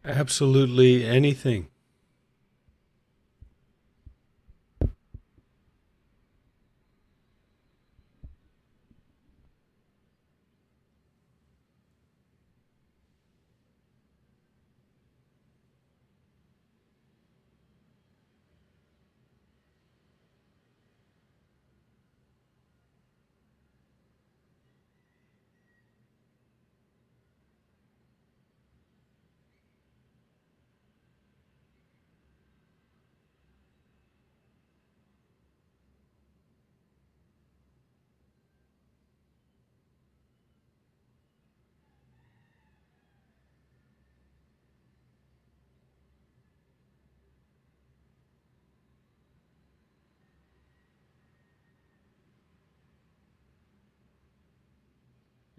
Absolutely anything.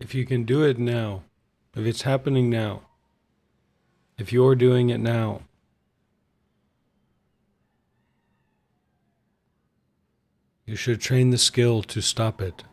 If you can do it now, if it's happening now, if you're doing it now, you should train the skill to stop it.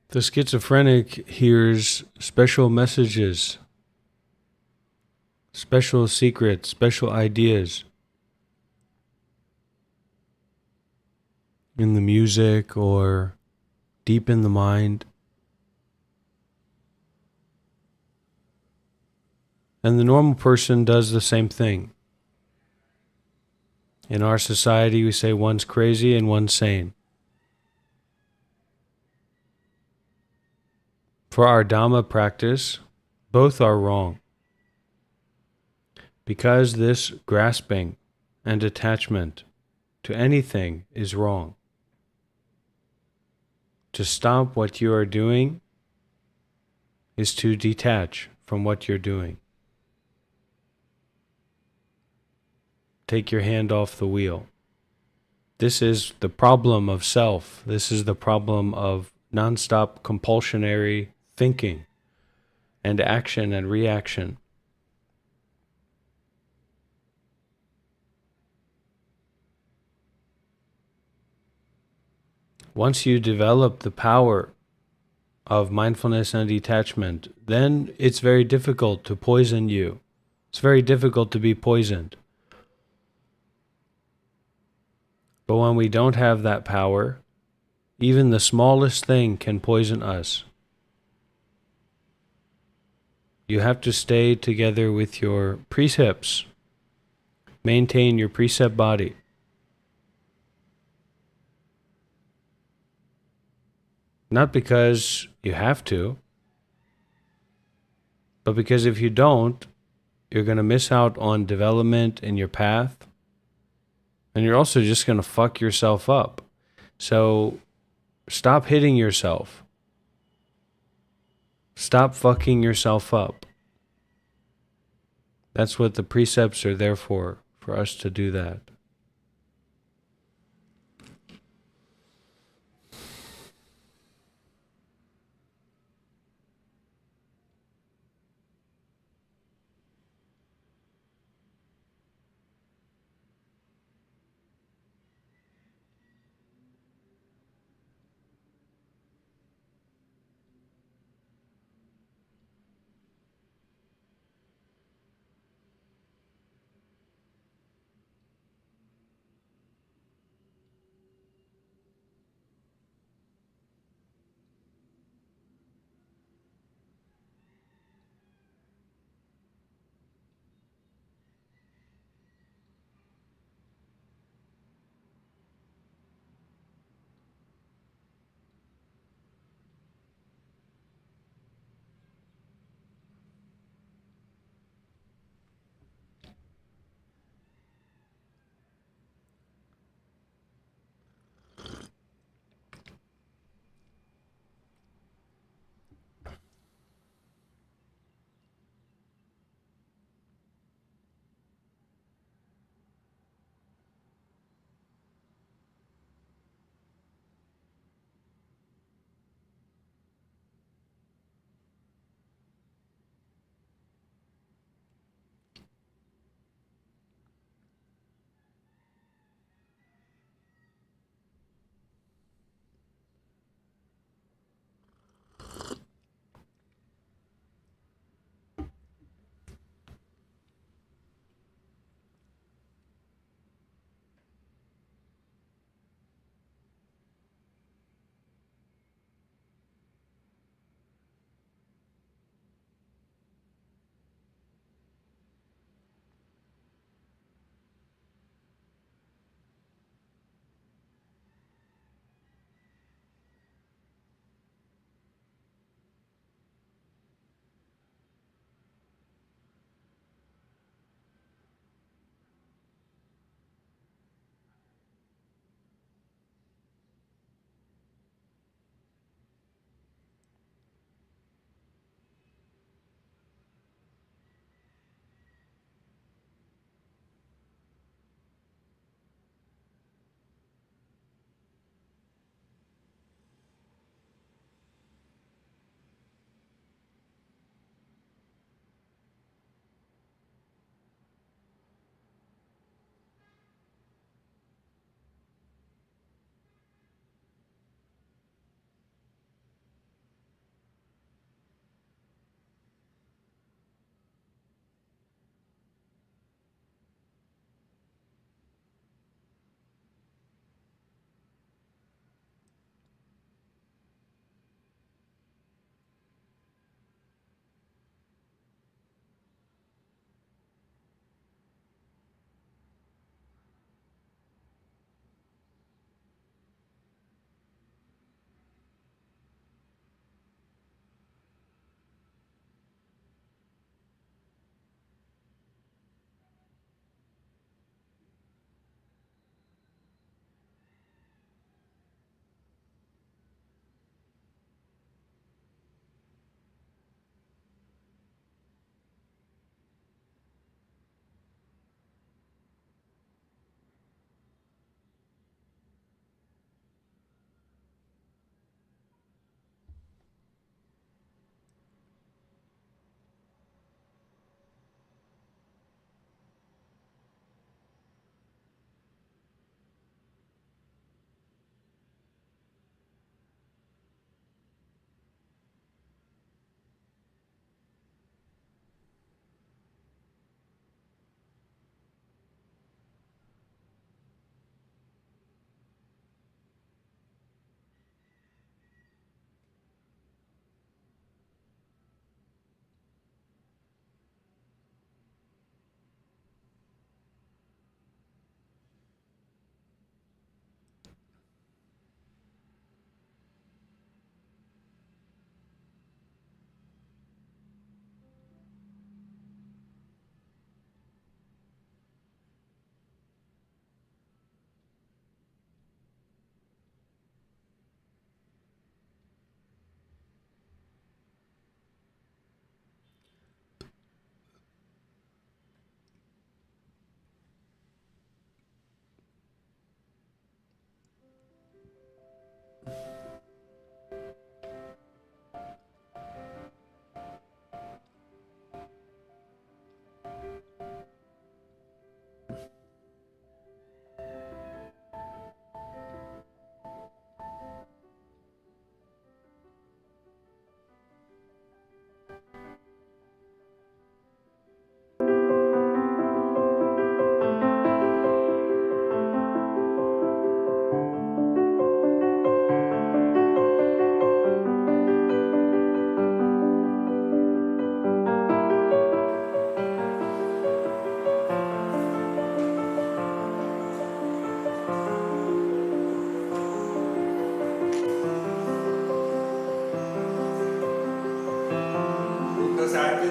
The schizophrenic hears special messages, special secrets, special ideas in the music or deep in the mind. And the normal person does the same thing. In our society, we say one's crazy and one's sane. For our Dhamma practice, both are wrong. Because this grasping and attachment to anything is wrong. To stop what you are doing is to detach from what you're doing. Take your hand off the wheel. This is the problem of self. This is the problem of nonstop compulsionary thinking and action and reaction. Once you develop the power of mindfulness and detachment, then it's very difficult to poison you. It's very difficult to be poisoned. But when we don't have that power, even the smallest thing can poison us. You have to stay together with your precepts. Maintain your precept body. Not because you have to, but because if you don't, you're going to miss out on development in your path, and you're also just going to fuck yourself up. So stop hitting yourself. Stop fucking yourself up. That's what the precepts are there for us to do that.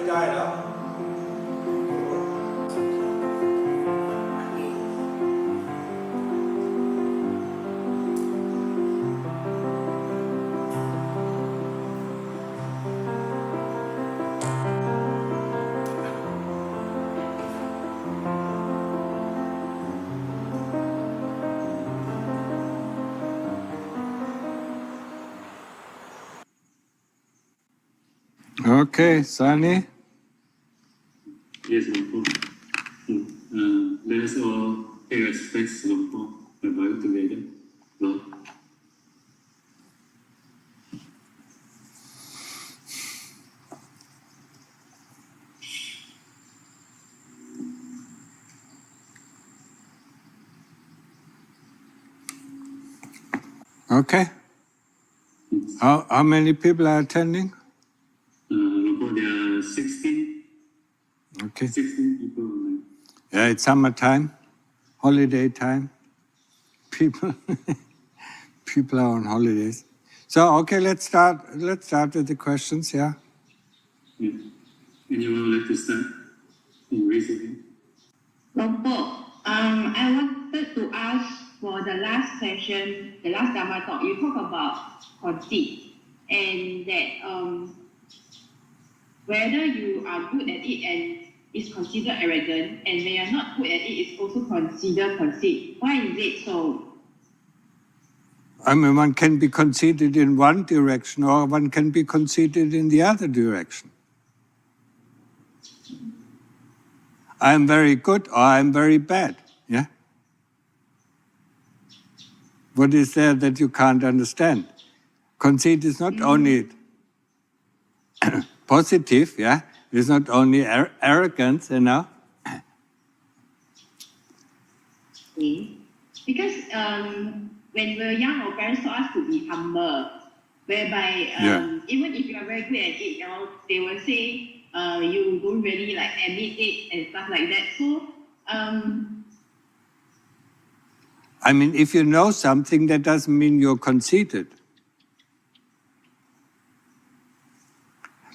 ได้แล้ว Okay, Sunny. Yes, Lord. Let us all pay respects, Lord, by bowing together. Lord. Okay. Yes. How many people are attending? Lord, there are 16 Okay. people online. Yeah, it's summertime, holiday time. People people are on holidays. So okay, let's start with the questions, yeah. Yeah. Anyone would like to start in raising? Longpo, I wanted to ask for the last session, the last Dharma talk, you talk about conceit and that whether you are good at it and is considered arrogant, and when you're not good at it, it's also considered conceit. Why is it so? I mean, one can be conceited in one direction or one can be conceited in the other direction. I'm very good or I'm very bad, yeah? What is there that you can't understand? Conceit is not only positive, yeah? It's not only arrogance, you know? Okay. Because when we're young, our parents taught us to be humble, whereby even if you are very good at it, you know, they will say you don't really like admit it and stuff like that. So I mean, if you know something, that doesn't mean you're conceited.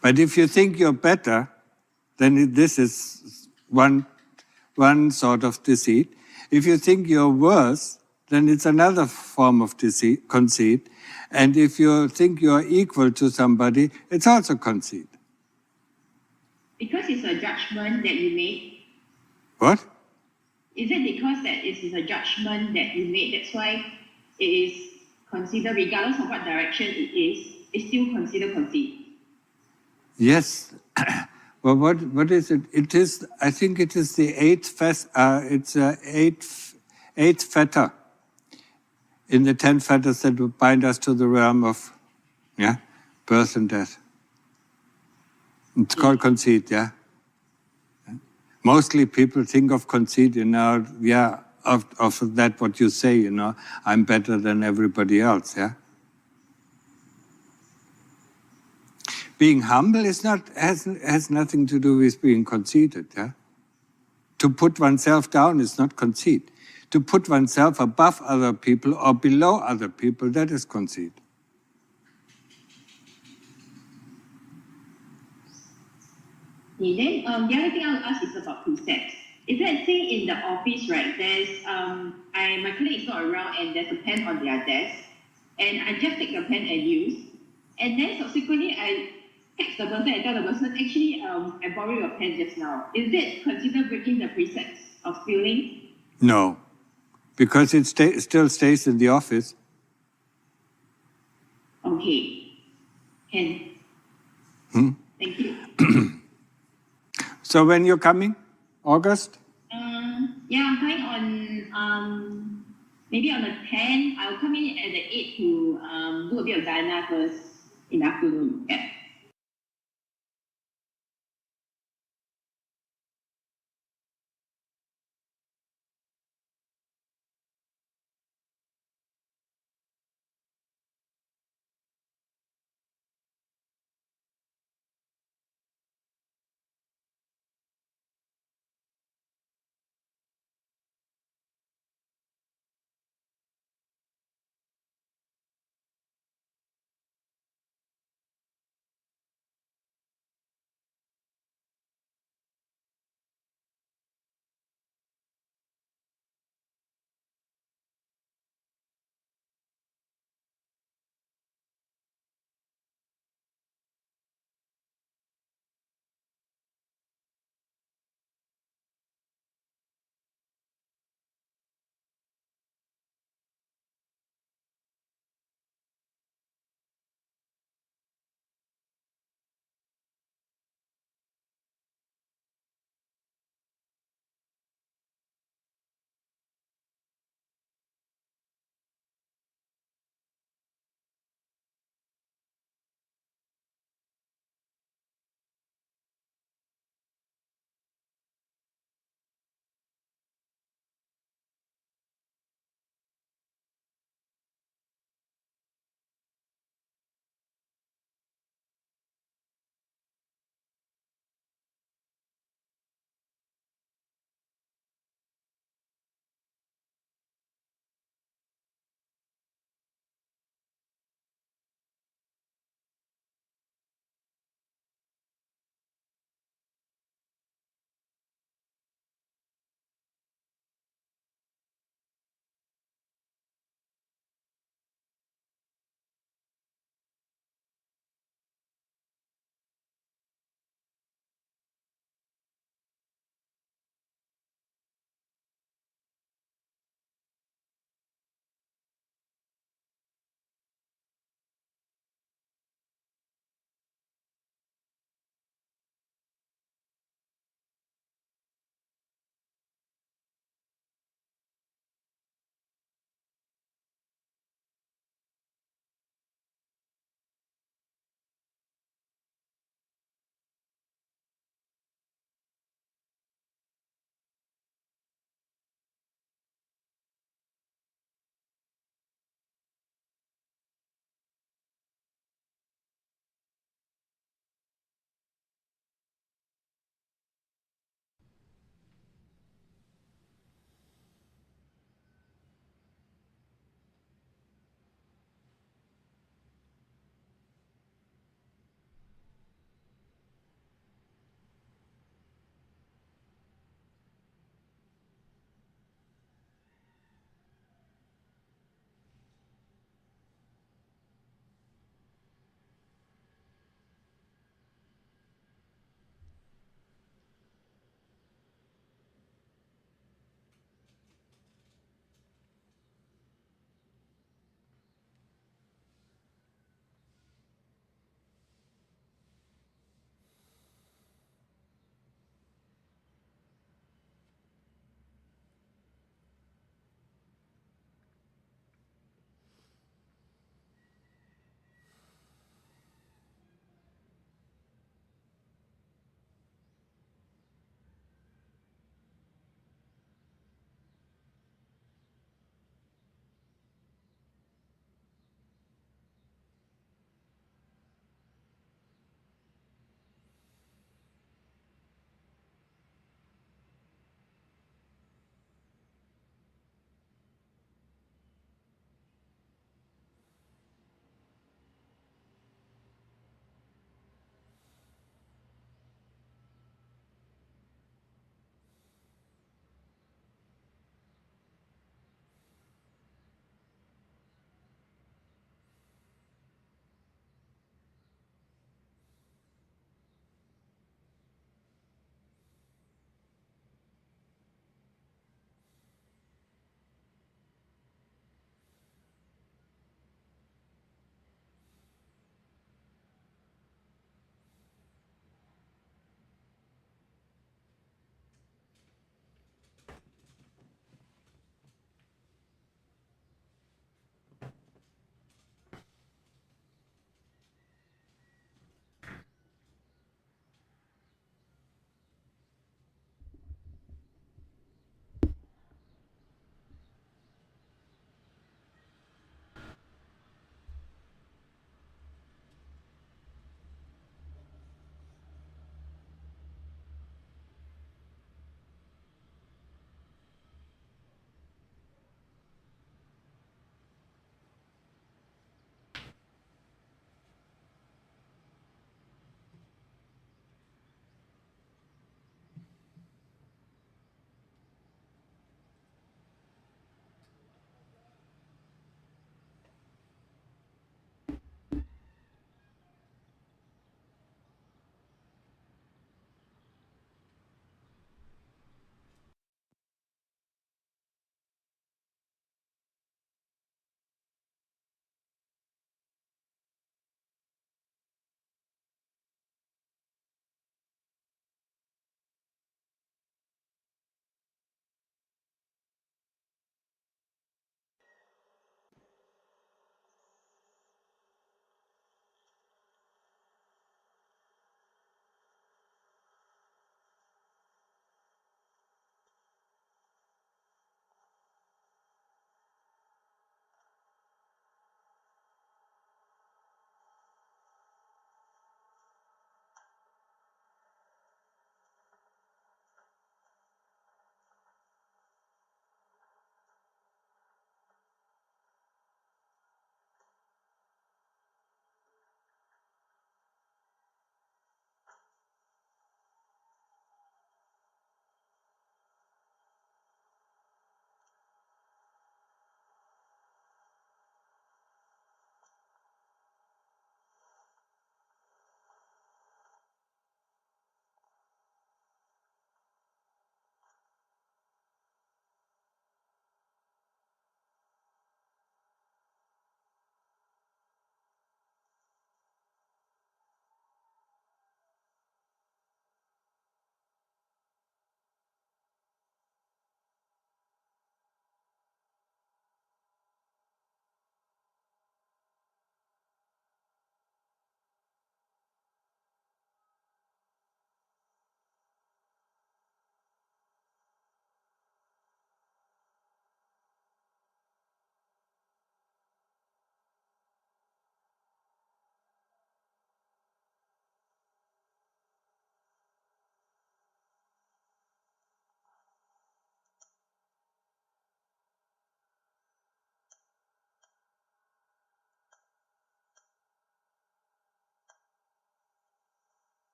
But if you think you're better, then this is one sort of deceit. If you think you're worse, then it's another form of conceit. And if you think you're equal to somebody, it's also conceit. because it's a judgment that you make. What? Is it because that it is a judgment that you made? That's why it is considered, regardless of what direction it is, it's still considered conceit. Yes. Well, what is it? It is. I think it is the eighth fetter in the 10 fetters that would bind us to the realm of, birth and death. It's called conceit, yeah. Mostly people think of conceit, of that what you say, I'm better than everybody else, yeah. Being humble has nothing to do with being conceited, yeah. To put oneself down is not conceit. To put oneself above other people or below other people, that is conceit. Okay, then the other thing I will ask is about precepts. If let's say in the office, right, there's my colleague is not around and there's a pen on their desk, and I just take the pen and use, and then subsequently I text the person and tell the person, actually I borrowed your pen just now. Is it considered breaking the precepts of stealing? No, because it still stays in the office. Okay, can. Thank you. So when you're coming? August? Yeah, I'm coming on maybe on the 10th. I'll come in at the 8 to do a bit of dana first in the afternoon. Yeah.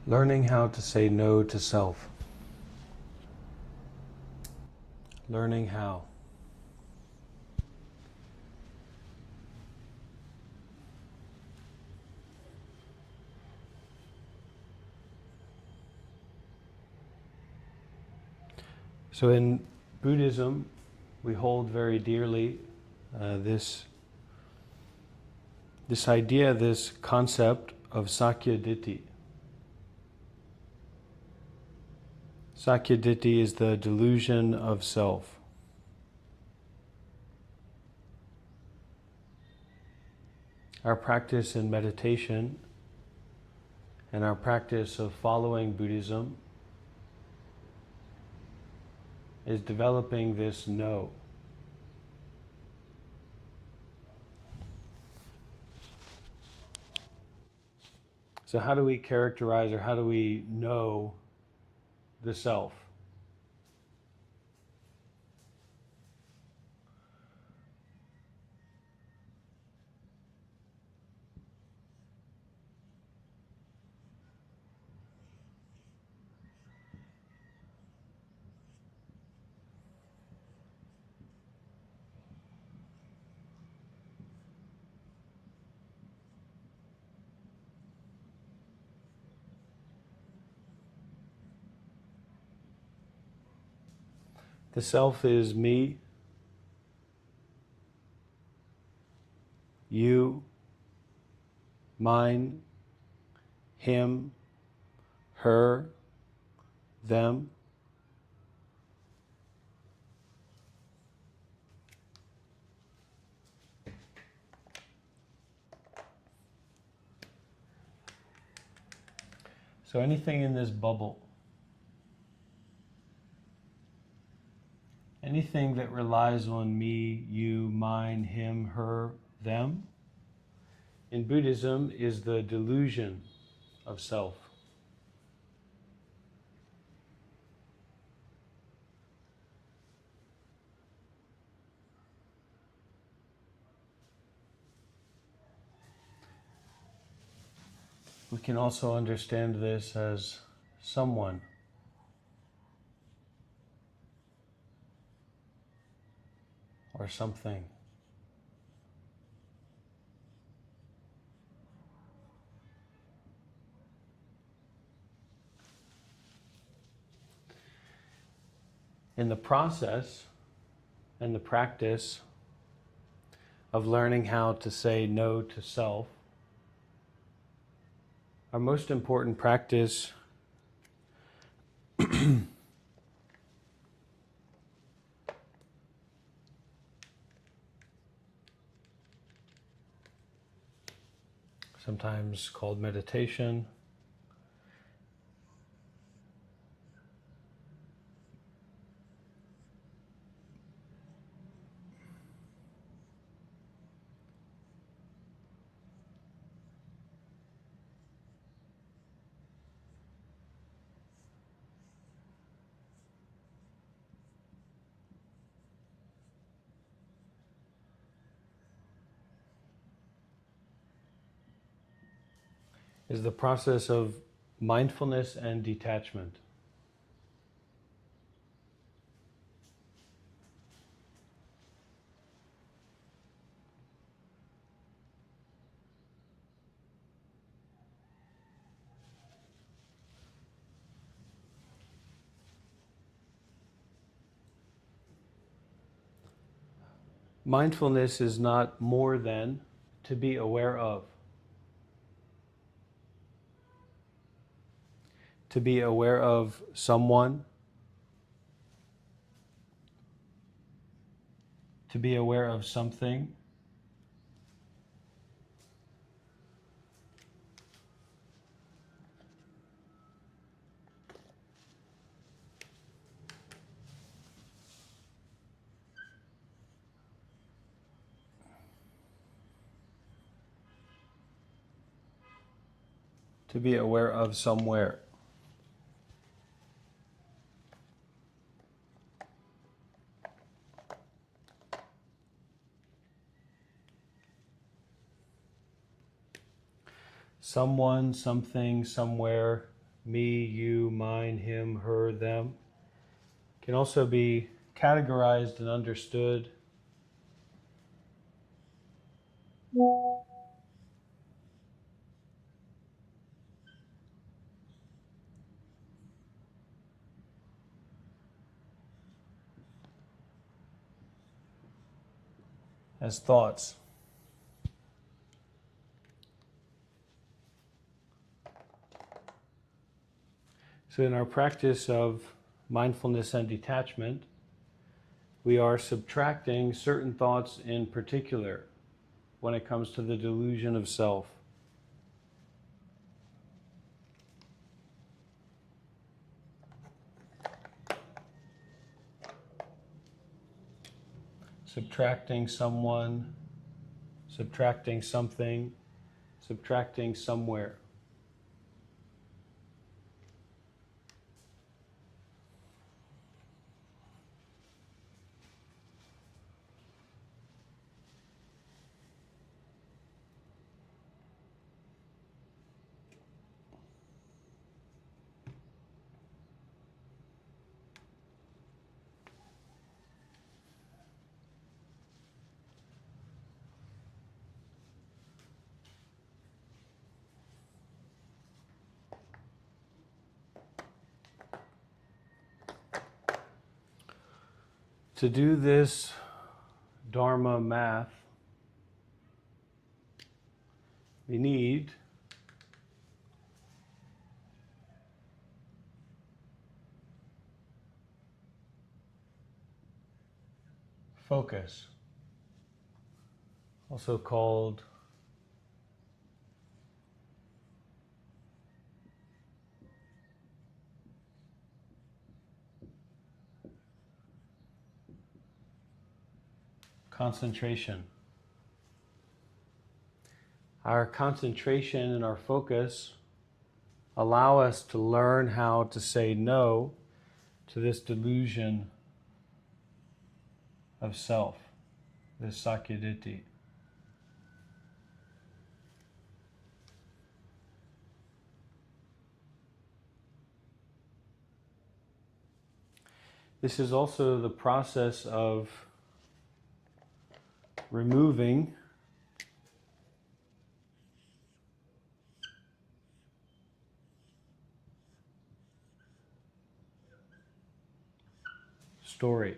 Learning how to say no to self. Learning how. So in Buddhism, we hold very dearly this idea, this concept of Sakyaditi. Sakyaditi is the delusion of self. Our practice in meditation and our practice of following Buddhism is developing this no. So how do we characterize, or how do we know the self? The self is me, you, mine, him, her, them. So anything in this bubble, anything that relies on me, you, mine, him, her, them, in Buddhism is the delusion of self. We can also understand this as someone. Or something. In the process and the practice of learning how to say no to self, our most important practice sometimes called meditation, is the process of mindfulness and detachment. Mindfulness is not more than to be aware of. To be aware of someone, to be aware of something, to be aware of somewhere. Someone, something, somewhere me, you, mine, him, her, them, can also be categorized and understood as thoughts. So in our practice of mindfulness and detachment, we are subtracting certain thoughts in particular when it comes to the delusion of self. Subtracting someone, subtracting something, subtracting somewhere. To do this Dharma math, we need focus, also called concentration. Our concentration and our focus allow us to learn how to say no to this delusion of self, this sakyaditi. This is also the process of removing story.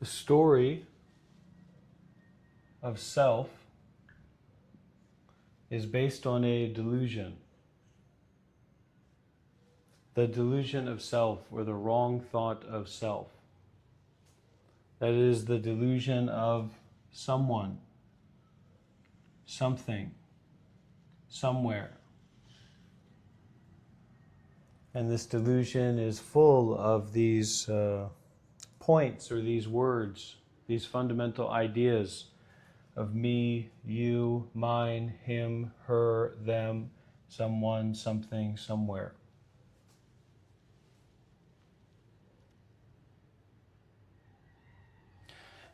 The story of self is based on a delusion. The delusion of self, or the wrong thought of self. That is the delusion of someone, something, somewhere. And this delusion is full of these points or these words, these fundamental ideas of me, you, mine, him, her, them, someone, something, somewhere.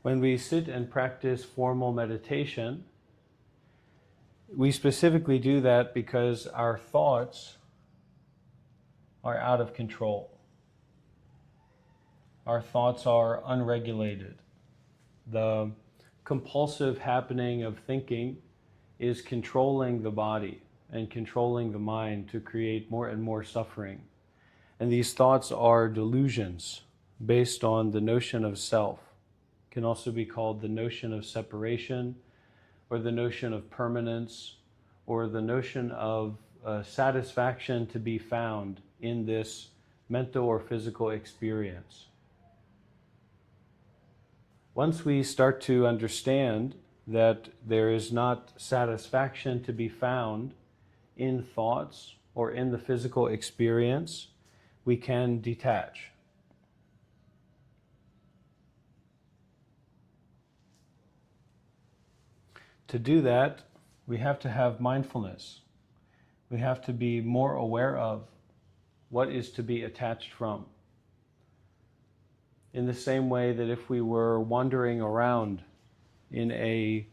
When we sit and practice formal meditation, we specifically do that because our thoughts are out of control. Our thoughts are unregulated. The compulsive happening of thinking is controlling the body and controlling the mind to create more and more suffering. And these thoughts are delusions based on the notion of self. It can also be called the notion of separation, or the notion of permanence, or the notion of satisfaction to be found in this mental or physical experience. Once we start to understand that there is not satisfaction to be found in thoughts or in the physical experience, we can detach. To do that, we have to have mindfulness. We have to be more aware of what is to be attached from. In the same way that if we were wandering around in a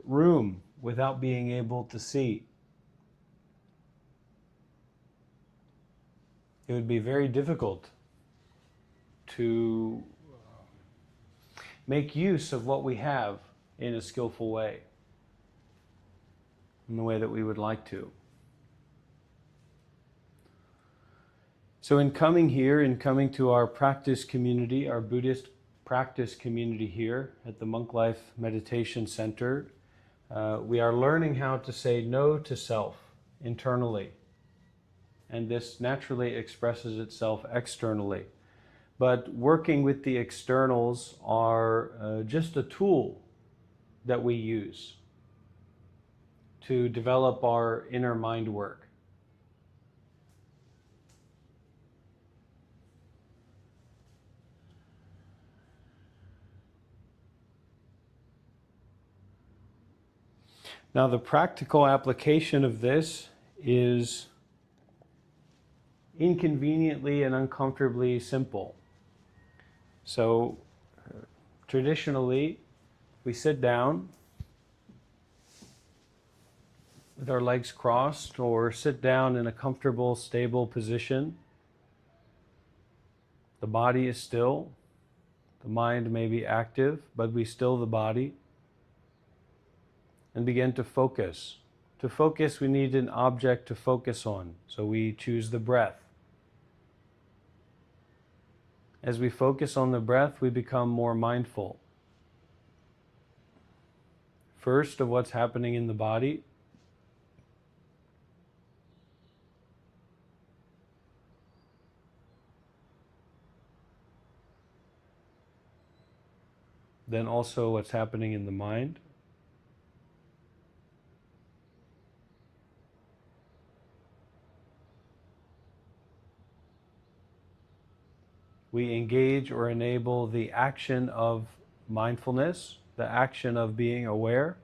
room without being able to see, it would be very difficult to make use of what we have in a skillful way, in the way that we would like to. So in coming here, in coming to our practice community, our Buddhist practice community here at the Monk Life Meditation Center, we are learning how to say no to self internally. And this naturally expresses itself externally. But working with the externals are just a tool that we use to develop our inner mind work. Now, the practical application of this is inconveniently and uncomfortably simple. So, traditionally, we sit down with our legs crossed or sit down in a comfortable, stable position. The body is still. The mind may be active, but we still the body. And begin to focus. To focus, we need an object to focus on. So we choose the breath. As we focus on the breath, we become more mindful. First, of what's happening in the body. Then also what's happening in the mind. We engage or enable the action of mindfulness, the action of being aware.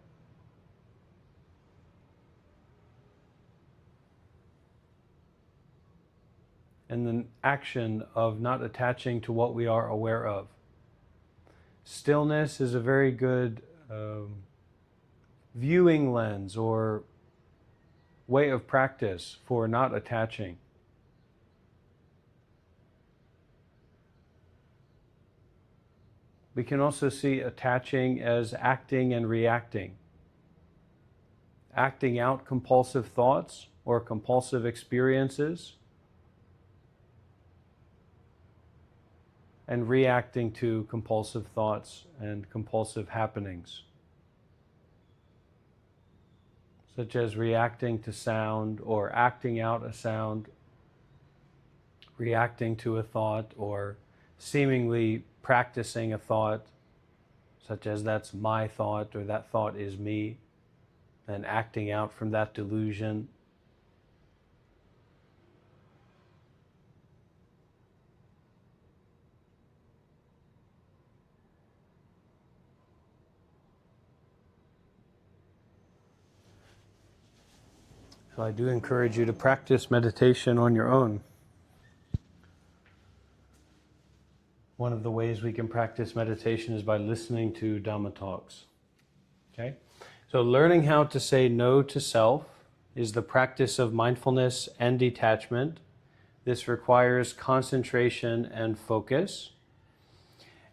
And the action of not attaching to what we are aware of. Stillness is a very good viewing lens or way of practice for not attaching. We can also see attaching as acting and reacting. Acting out compulsive thoughts or compulsive experiences, and reacting to compulsive thoughts and compulsive happenings, such as reacting to sound or acting out a sound, reacting to a thought, or seemingly practicing a thought, such as that's my thought or that thought is me, and acting out from that delusion. So I do encourage you to practice meditation on your own. One of the ways we can practice meditation is by listening to Dhamma talks. Okay? So learning how to say no to self is the practice of mindfulness and detachment. This requires concentration and focus.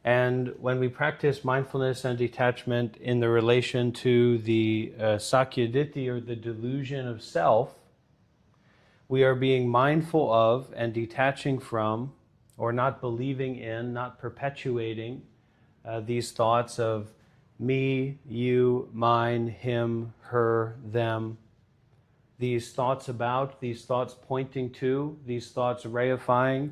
And when we practice mindfulness and detachment in the relation to the sakyaditi, or the delusion of self, we are being mindful of and detaching from, or not believing in, not perpetuating these thoughts of me, you, mine, him, her, them. These thoughts about, these thoughts pointing to, these thoughts reifying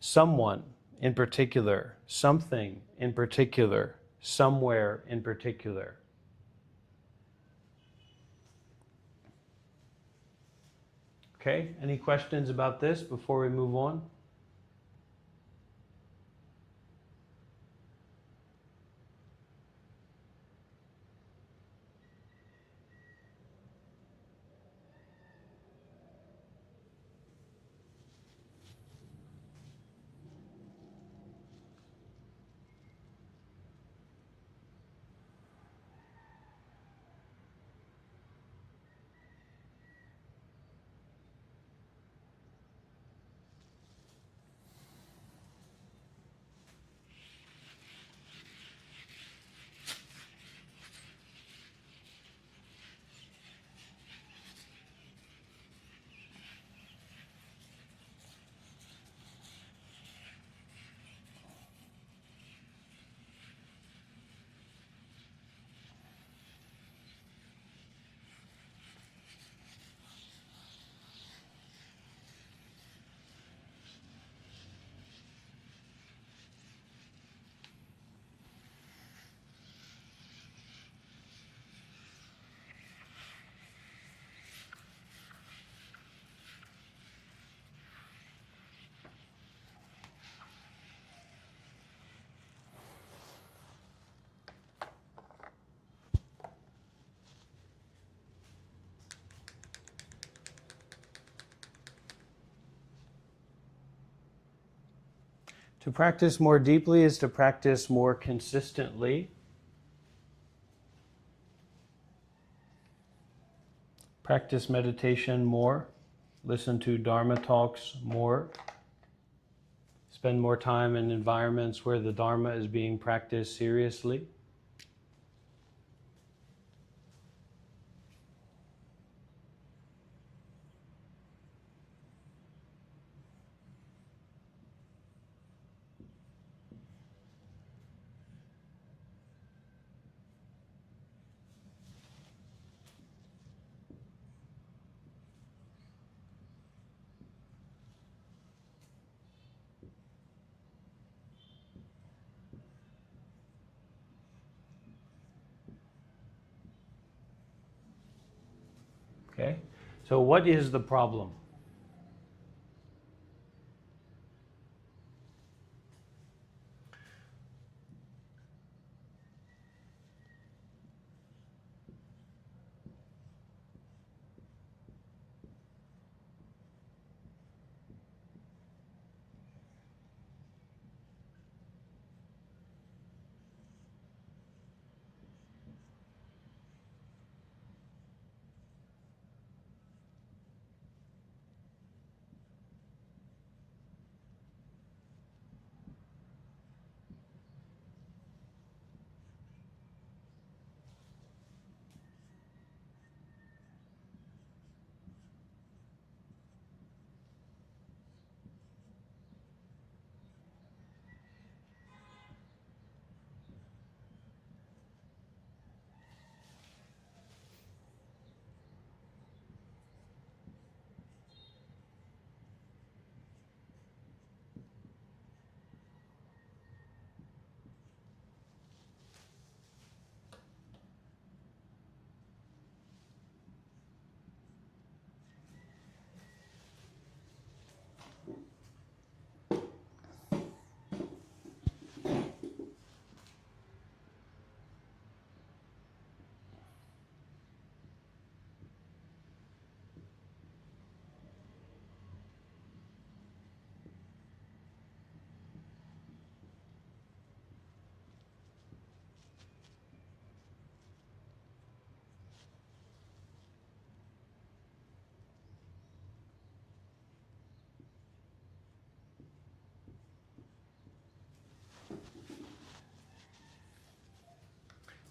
someone in particular, something in particular, somewhere in particular. Okay, any questions about this before we move on? To practice more deeply is to practice more consistently. Practice meditation more. Listen to Dharma talks more. Spend more time in environments where the Dharma is being practiced seriously. Okay? So what is the problem?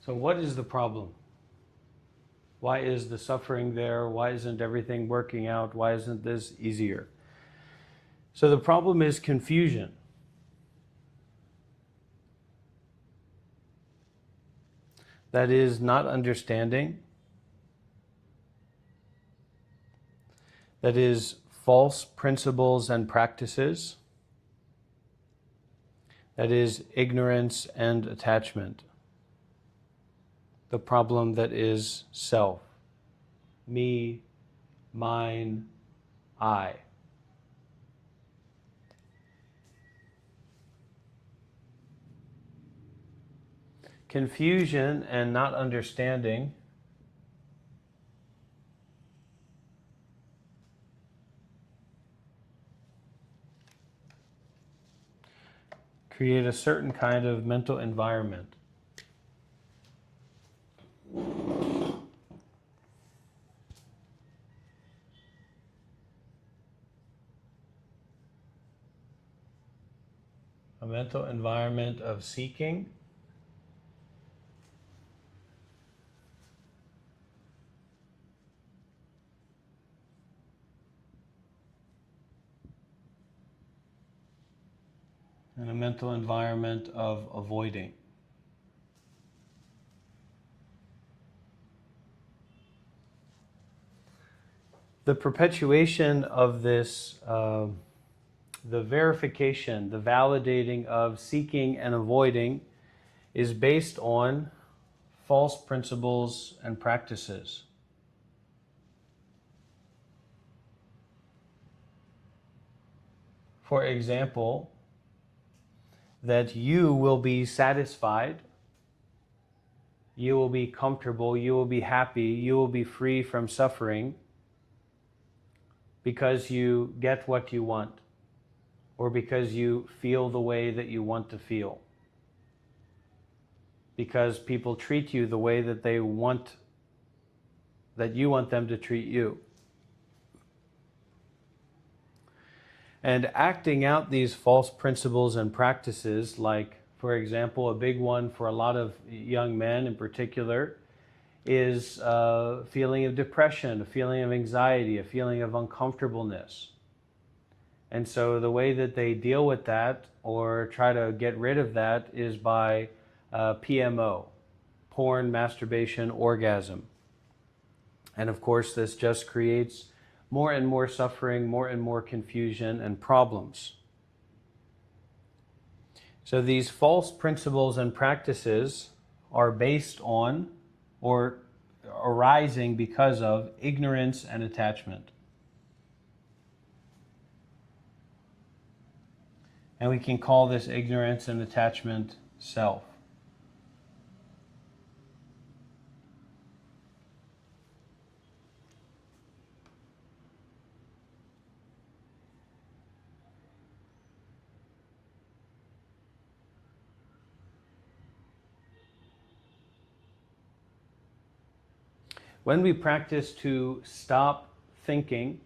So what is the problem? Why is the suffering there? Why isn't everything working out? Why isn't this easier? So the problem is confusion. That is not understanding. That is false principles and practices. That is ignorance and attachment. The problem that is self. Me, mine, I. Confusion and not understanding create a certain kind of mental environment. A mental environment of seeking, and a mental environment of avoiding. The perpetuation of this, the verification, the validating of seeking and avoiding is based on false principles and practices. For example, that you will be satisfied, you will be comfortable, you will be happy, you will be free from suffering because you get what you want or because you feel the way that you want to feel, because people treat you the way that you want them to treat you. And acting out these false principles and practices, like, for example, a big one for a lot of young men in particular, is a feeling of depression, a feeling of anxiety, a feeling of uncomfortableness. And so the way that they deal with that or try to get rid of that is by PMO, porn, masturbation, orgasm. And of course, this just creates more and more suffering, more and more confusion and problems. So these false principles and practices are based on or arising because of ignorance and attachment. And we can call this ignorance and attachment self. When we practice to stop thinking,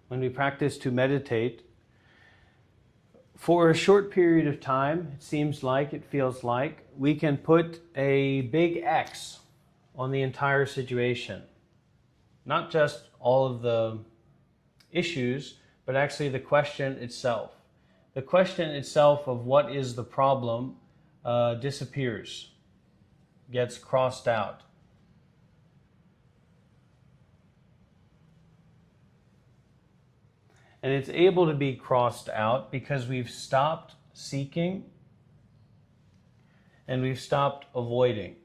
when we practice to meditate, for a short period of time, it seems like, it feels like, we can put a big X on the entire situation. Not just all of the issues, but actually the question itself. The question itself of what is the problem disappears, gets crossed out. And it's able to be crossed out because we've stopped seeking and we've stopped avoiding.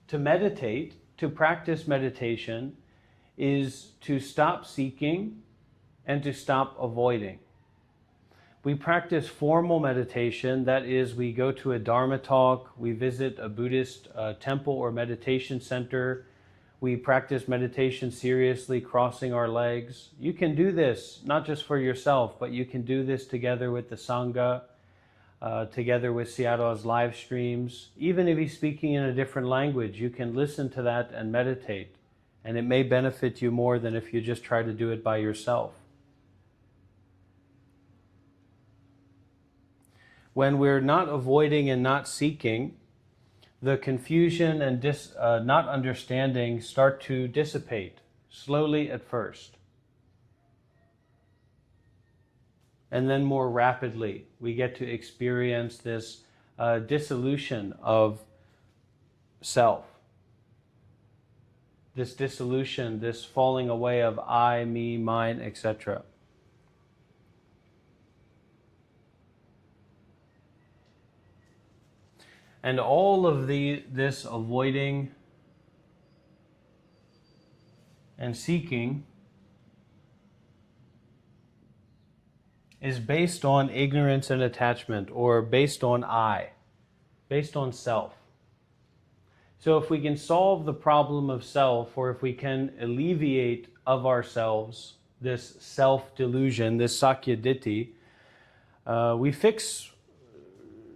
To meditate, to practice meditation, is to stop seeking and to stop avoiding. We practice formal meditation, that is, we go to a Dharma talk, we visit a Buddhist temple or meditation center, we practice meditation seriously, crossing our legs. You can do this not just for yourself, but you can do this together with the Sangha, together with Sayadaw's live streams. Even if he's speaking in a different language, you can listen to that and meditate. And it may benefit you more than if you just try to do it by yourself. When we're not avoiding and not seeking, the confusion and not understanding start to dissipate, slowly at first. And then more rapidly, we get to experience this dissolution of self. This dissolution, this falling away of I, me, mine, etc. And all of this avoiding and seeking is based on ignorance and attachment, or based on I, based on self. So if we can solve the problem of self, or if we can alleviate of ourselves this self-delusion, this Sakyaditi, we fix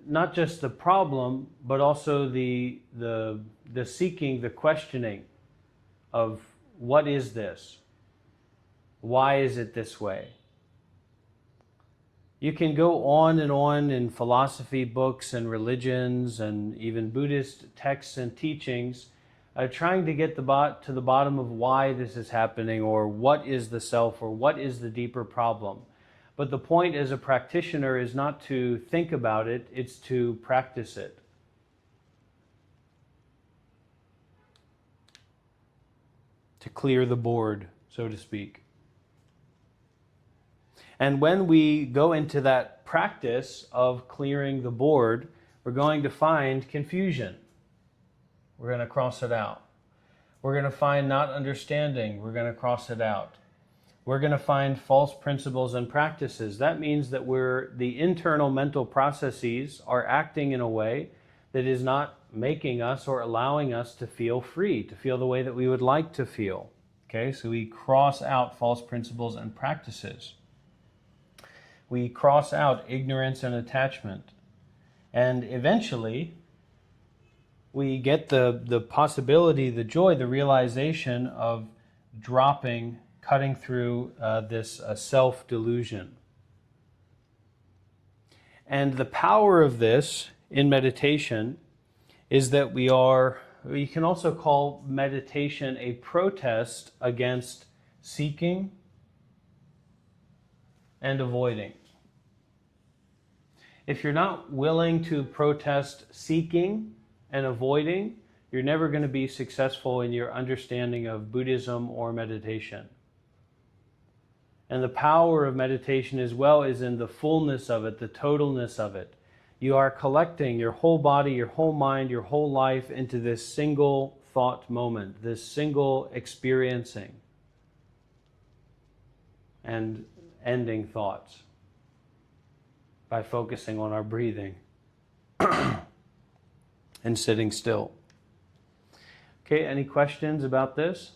not just the problem, but also the seeking, the questioning of what is this? Why is it this way? You can go on in philosophy books and religions and even Buddhist texts and teachings, trying to get to the bottom of why this is happening, or what is the self, or what is the deeper problem. But the point as a practitioner is not to think about it, it's to practice it. To clear the board, so to speak. And when we go into that practice of clearing the board, we're going to find confusion. We're going to cross it out. We're going to find not understanding. We're going to cross it out. We're going to find false principles and practices. That means that the internal mental processes are acting in a way that is not making us or allowing us to feel free, to feel the way that we would like to feel, Okay, so we cross out false principles and practices. We cross out ignorance and attachment. And eventually, we get the possibility, the joy, the realization of dropping, cutting through this self-delusion. And the power of this in meditation is that you can also call meditation a protest against seeking and avoiding. If you're not willing to protest seeking and avoiding, you're never going to be successful in your understanding of Buddhism or meditation. And the power of meditation as well is in the fullness of it, the totalness of it. You are collecting your whole body, your whole mind, your whole life into this single thought moment, this single experiencing and ending thoughts by focusing on our breathing and sitting still. Okay, any questions about this?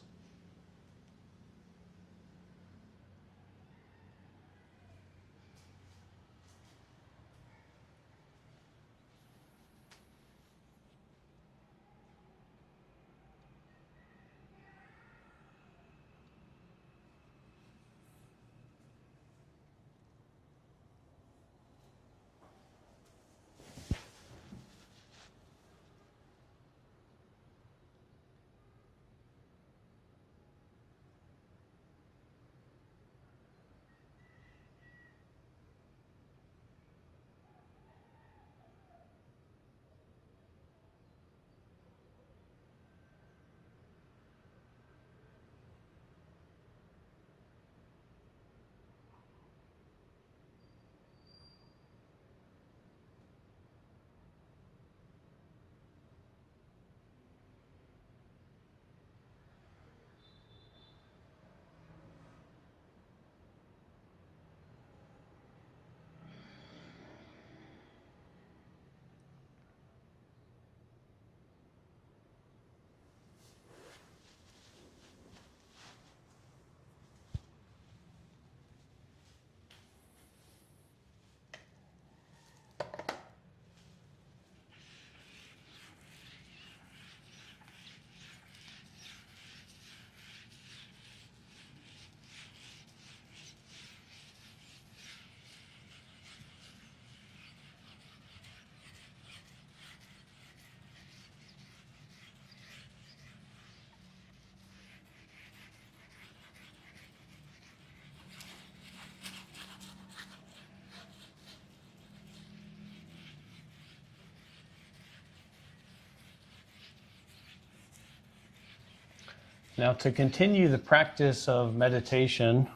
Now, to continue the practice of meditation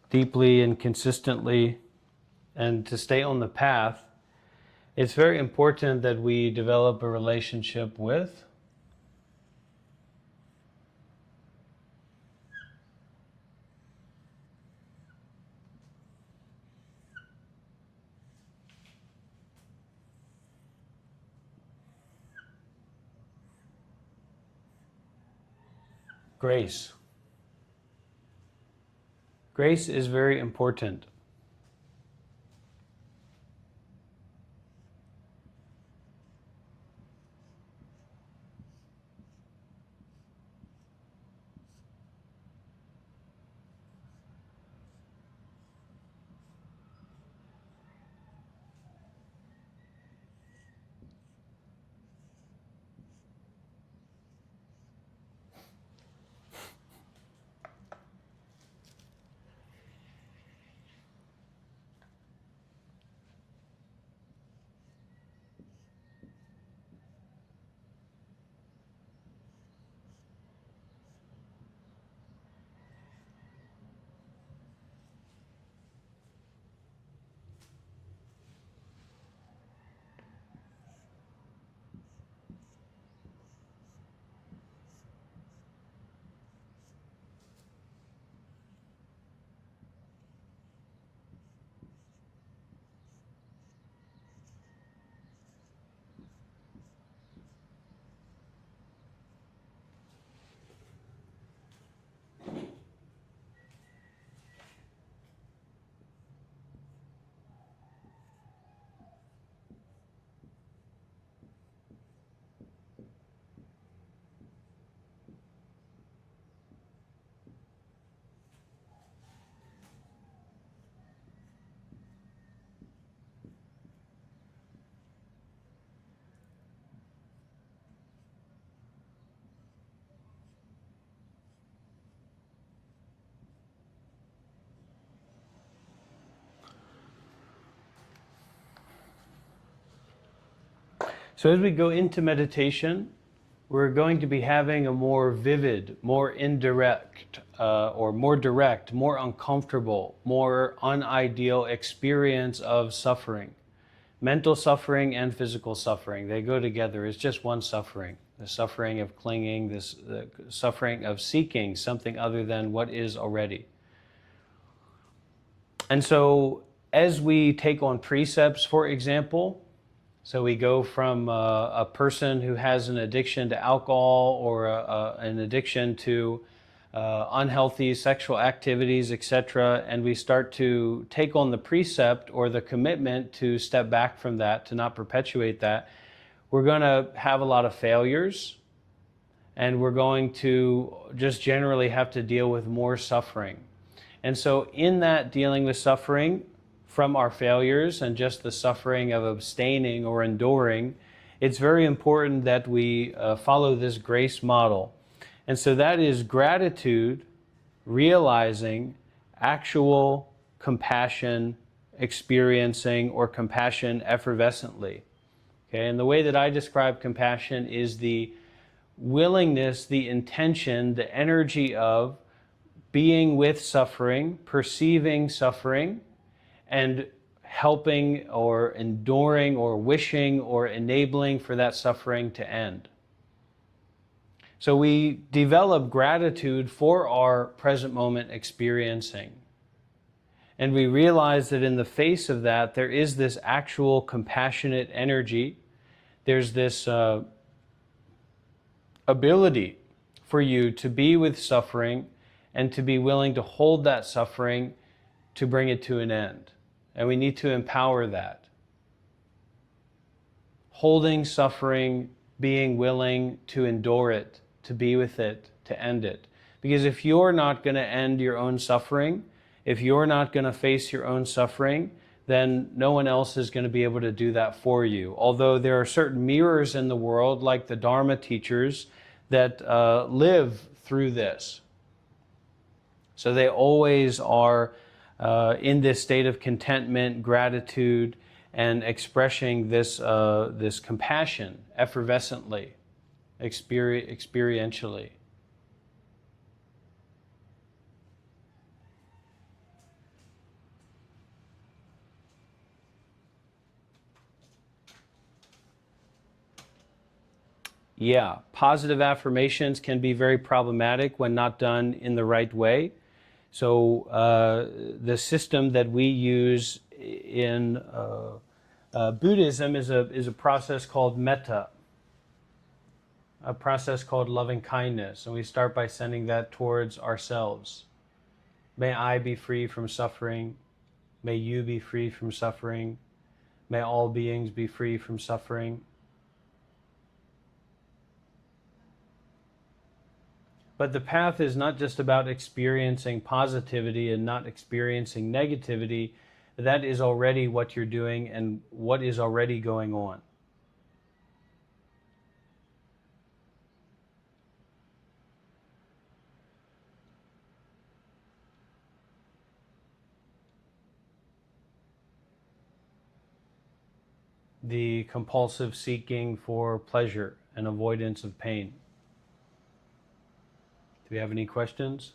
deeply and consistently, and to stay on the path, it's very important that we develop a relationship with grace. Grace is very important. So as we go into meditation, we're going to be having a more vivid, more indirect, or more direct, more uncomfortable, more unideal experience of suffering. Mental suffering and physical suffering, they go together. It's just one suffering. The suffering of clinging, the suffering of seeking something other than what is already. And so as we take on precepts, for example, so we go from a person who has an addiction to alcohol or an addiction to unhealthy sexual activities, etc., and we start to take on the precept or the commitment to step back from that, to not perpetuate that, we're going to have a lot of failures, and we're going to just generally have to deal with more suffering. And so in that dealing with suffering from our failures and just the suffering of abstaining or enduring, it's very important that we follow this grace model. And so that is gratitude, realizing actual compassion, experiencing, or compassion effervescently. Okay, and the way that I describe compassion is the willingness, the intention, the energy of being with suffering, perceiving suffering, and helping or enduring or wishing or enabling for that suffering to end. So we develop gratitude for our present moment experiencing. And we realize that in the face of that, there is this actual compassionate energy. There's this ability for you to be with suffering and to be willing to hold that suffering to bring it to an end. And we need to empower that. Holding suffering, being willing to endure it, to be with it, to end it. Because if you're not going to end your own suffering, if you're not going to face your own suffering, then no one else is going to be able to do that for you. Although there are certain mirrors in the world, like the Dharma teachers, that live through this. So they always are in this state of contentment, gratitude, and expressing this compassion effervescently, experientially. Yeah, positive affirmations can be very problematic when not done in the right way. So the system that we use in Buddhism is a process called metta, a process called loving kindness, and we start by sending that towards ourselves. May I be free from suffering. May you be free from suffering. May all beings be free from suffering. But the path is not just about experiencing positivity and not experiencing negativity. That is already what you're doing and what is already going on. The compulsive seeking for pleasure and avoidance of pain. Do we have any questions?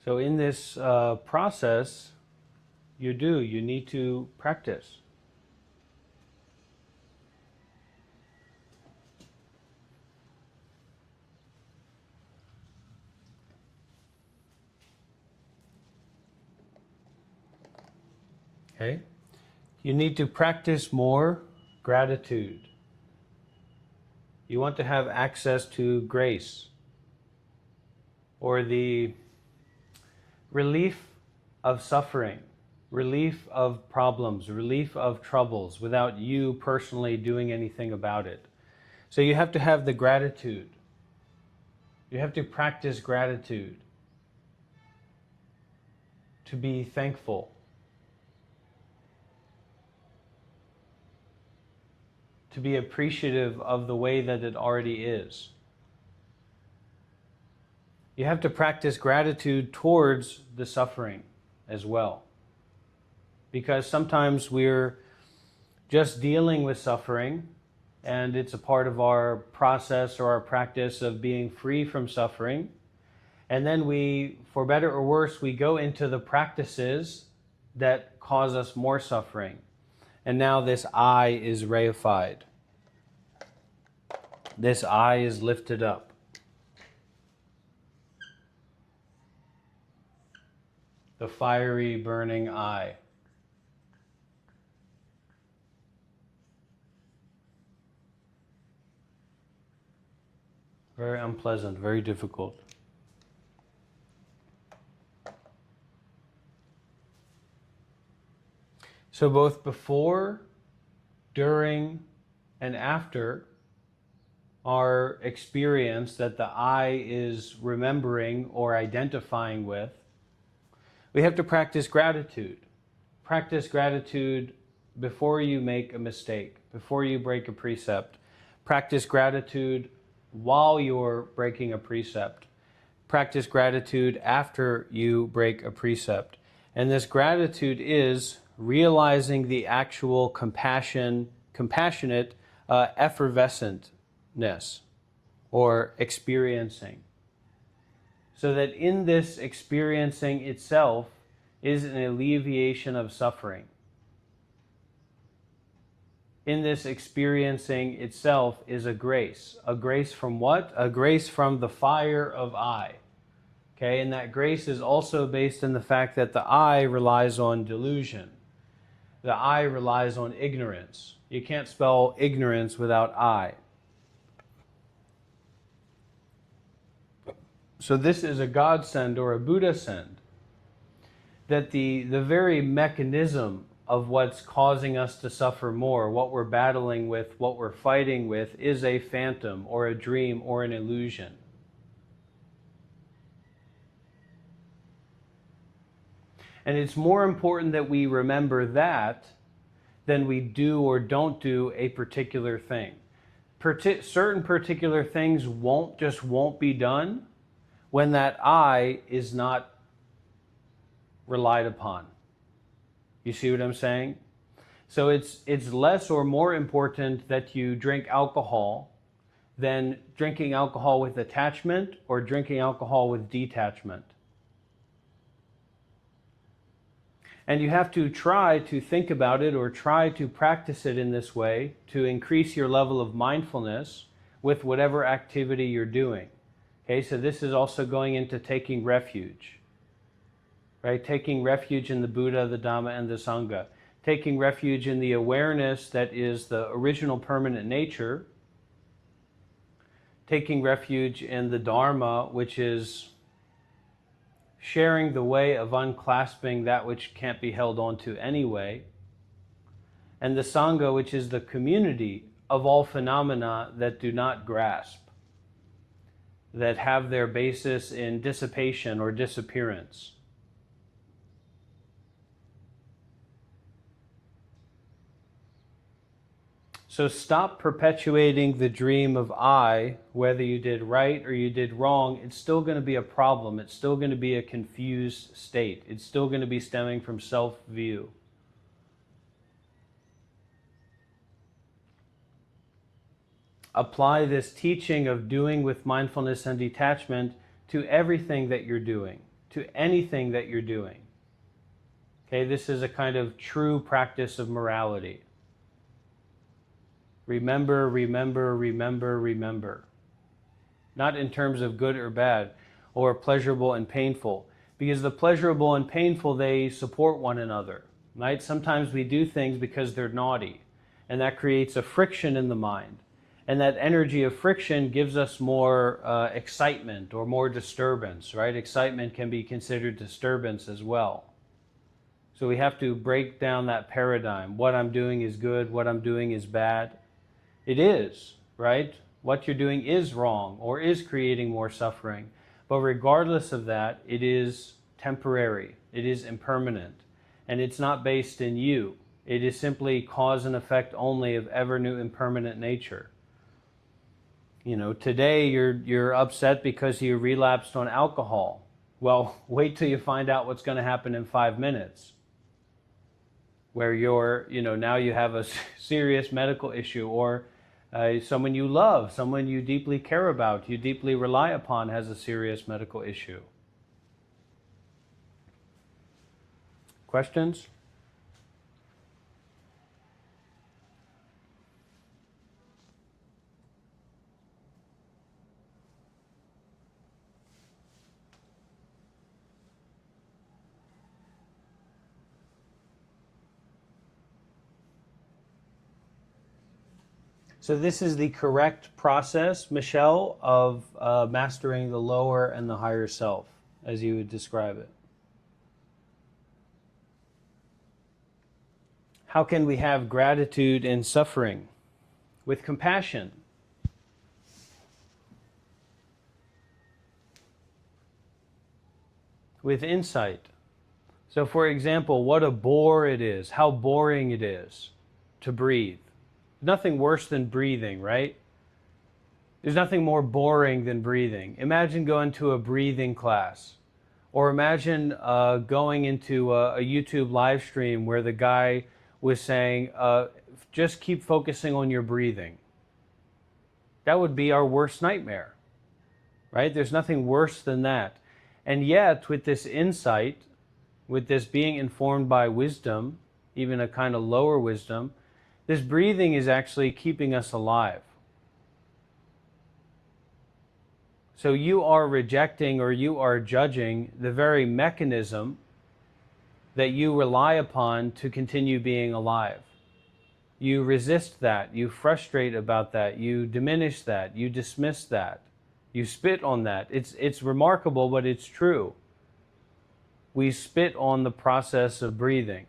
So in this process, you need to practice. Okay? You need to practice more gratitude. You want to have access to grace, or the relief of suffering, relief of problems, relief of troubles without you personally doing anything about it. So you have to have the gratitude. You have to practice gratitude, to be thankful, to be appreciative of the way that it already is. You have to practice gratitude towards the suffering as well. Because sometimes we're just dealing with suffering, and it's a part of our process or our practice of being free from suffering. And then we, for better or worse, we go into the practices that cause us more suffering. And now this I is reified. This I is lifted up. The fiery, burning I. Very unpleasant, very difficult. So both before, during, and after our experience that the I is remembering or identifying with, we have to practice gratitude. Practice gratitude before you make a mistake, before you break a precept. Practice gratitude while you're breaking a precept. Practice gratitude after you break a precept. And this gratitude is realizing the actual compassionate, effervescentness or experiencing. So that in this experiencing itself is an alleviation of suffering. In this experiencing itself is a grace. A grace from what? A grace from the fire of I. Okay, and that grace is also based in the fact that the I relies on delusion. The I relies on ignorance. You can't spell ignorance without I. So this is a godsend or a Buddha send. That the very mechanism of what's causing us to suffer more, what we're battling with, what we're fighting with, is a phantom or a dream or an illusion. And it's more important that we remember that than we do or don't do a particular thing. Certain particular things won't be done when that I is not relied upon. You see what I'm saying? So it's less or more important that you drink alcohol than drinking alcohol with attachment or drinking alcohol with detachment. And you have to try to think about it or try to practice it in this way to increase your level of mindfulness with whatever activity you're doing. Okay, so this is also going into taking refuge. Right? Taking refuge in the Buddha, the Dhamma, and the Sangha. Taking refuge in the awareness that is the original permanent nature. Taking refuge in the Dharma, which is sharing the way of unclasping that which can't be held onto anyway. And the Sangha, which is the community of all phenomena that do not grasp, that have their basis in dissipation or disappearance. So stop perpetuating the dream of I, whether you did right or you did wrong. It's still going to be a problem. It's still going to be a confused state. It's still going to be stemming from self-view. Apply this teaching of doing with mindfulness and detachment to everything that you're doing, to anything that you're doing. Okay, this is a kind of true practice of morality. Remember, remember, remember, remember. Not in terms of good or bad, or pleasurable and painful. Because the pleasurable and painful, they support one another. Right? Sometimes we do things because they're naughty. and that creates a friction in the mind. And that energy of friction gives us more excitement or more disturbance, right? Excitement can be considered disturbance as well. So we have to break down that paradigm. What I'm doing is good, what I'm doing is bad. It is, right? What you're doing is wrong or is creating more suffering. But regardless of that, it is temporary, it is impermanent, and it's not based in you. It is simply cause and effect only of ever new impermanent nature. You know, today you're upset because you relapsed on alcohol. Well, wait till you find out what's going to happen in 5 minutes, where now you have a serious medical issue, or someone you love, someone you deeply care about, you deeply rely upon has a serious medical issue. Questions? So this is the correct process, Michelle, of mastering the lower and the higher self, as you would describe it. How can we have gratitude in suffering? With compassion. With insight. So for example, what a bore it is, how boring it is to breathe. Nothing worse than breathing, right? There's nothing more boring than breathing. Imagine going to a breathing class, or imagine going into a YouTube live stream where the guy was saying, just keep focusing on your breathing. That would be our worst nightmare, right? There's nothing worse than that. And yet, with this insight, with this being informed by wisdom, even a kind of lower wisdom, this breathing is actually keeping us alive. So you are rejecting or you are judging the very mechanism that you rely upon to continue being alive. You resist that, you frustrate about that, you diminish that, you dismiss that, you spit on that. It's remarkable, but it's true. We spit on the process of breathing.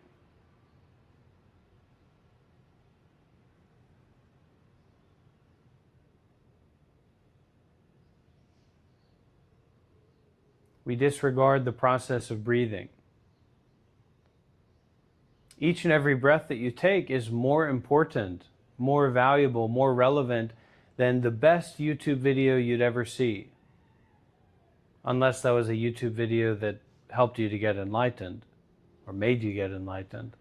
We disregard the process of breathing. Each and every breath that you take is more important, more valuable, more relevant than the best YouTube video you'd ever see. Unless that was a YouTube video that helped you to get enlightened or made you get enlightened.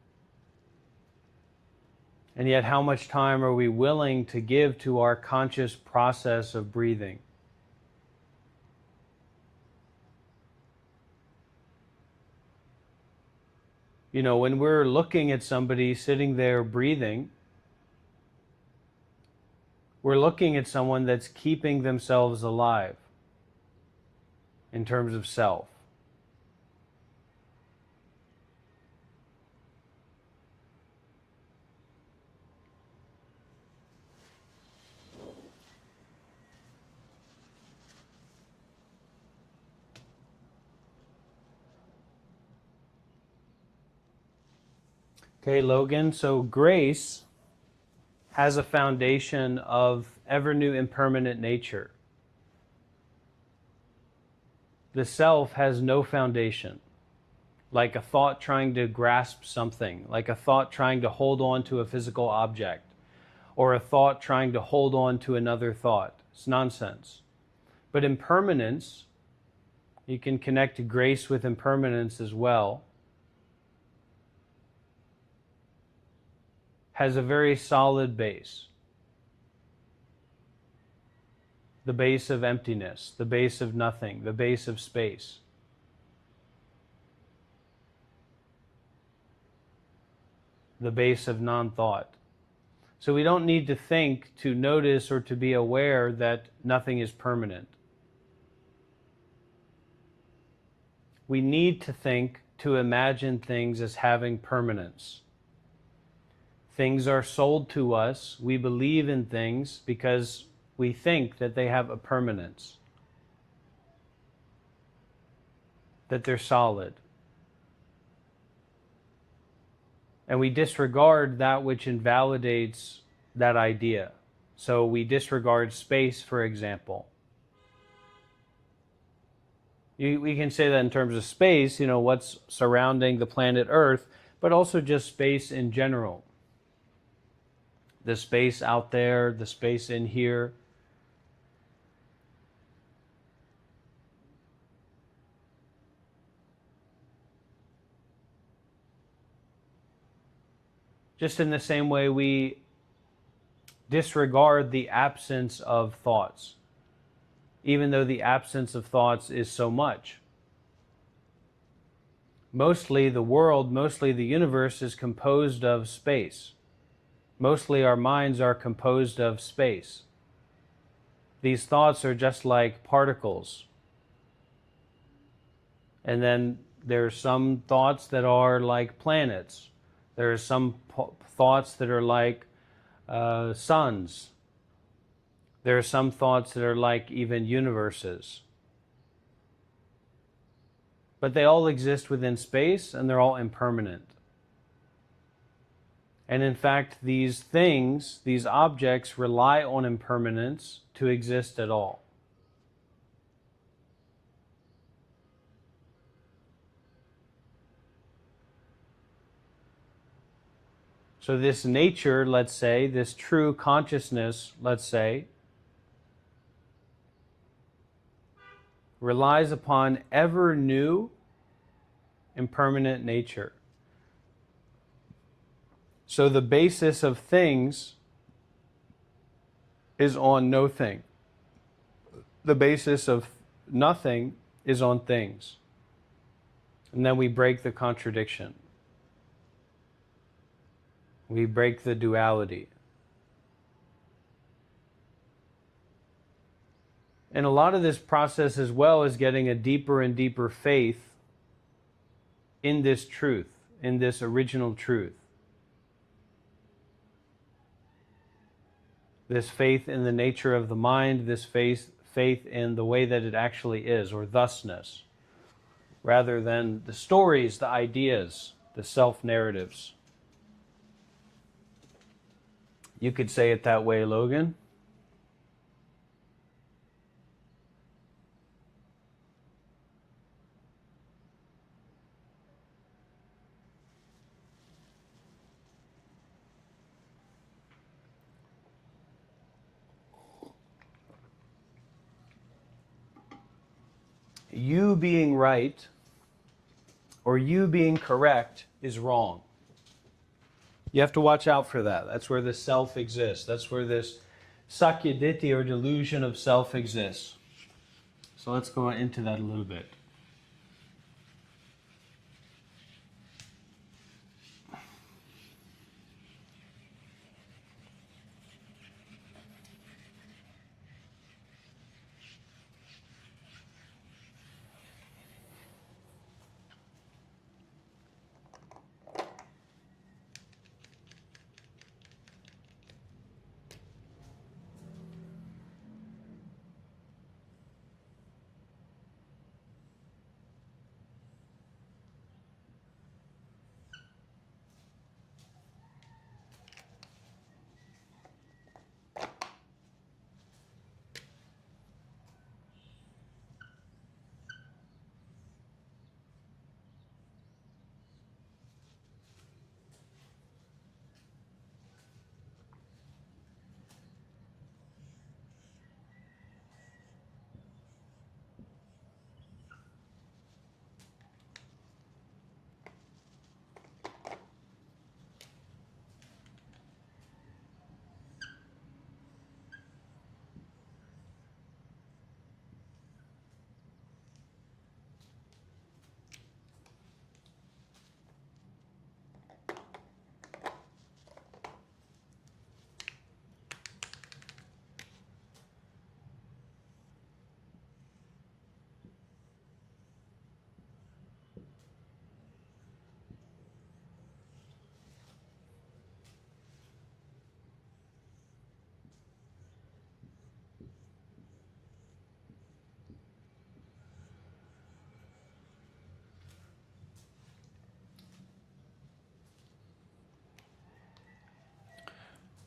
And yet, how much time are we willing to give to our conscious process of breathing? You know, when we're looking at somebody sitting there breathing, we're looking at someone that's keeping themselves alive in terms of self. Okay, Logan, so grace has a foundation of ever new impermanent nature. The self has no foundation, like a thought trying to grasp something, like a thought trying to hold on to a physical object, or a thought trying to hold on to another thought. It's nonsense. But impermanence, you can connect grace with impermanence as well, has a very solid base. The base of emptiness, the base of nothing, the base of space. The base of non-thought. So we don't need to think to notice or to be aware that nothing is permanent. We need to think to imagine things as having permanence. Things are sold to us. We believe in things because we think that they have a permanence, that they're solid. And we disregard that which invalidates that idea. So we disregard space, for example. We can say that in terms of space, what's surrounding the planet Earth, but also just space in general. The space out there, the space in here. Just in the same way we disregard the absence of thoughts, even though the absence of thoughts is so much. Mostly the world, mostly the universe is composed of space. Mostly our minds are composed of space. These thoughts are just like particles. And then there's some thoughts that are like planets. There are some thoughts that are like suns. There are some thoughts that are like even universes. But they all exist within space and they're all impermanent. And in fact, these things, these objects, rely on impermanence to exist at all. So this nature, let's say, this true consciousness, let's say, relies upon ever new impermanent nature. So the basis of things is on no thing. The basis of nothing is on things. And then we break the contradiction. We break the duality. And a lot of this process as well is getting a deeper and deeper faith in this truth, in this original truth. This faith in the nature of the mind, this faith in the way that it actually is, or thusness, rather than the stories, the ideas, the self-narratives. You could say it that way, Logan. You being right or you being correct is wrong. You have to watch out for that. That's where the self exists. That's where this sakyaditi or delusion of self exists. So let's go into that a little bit.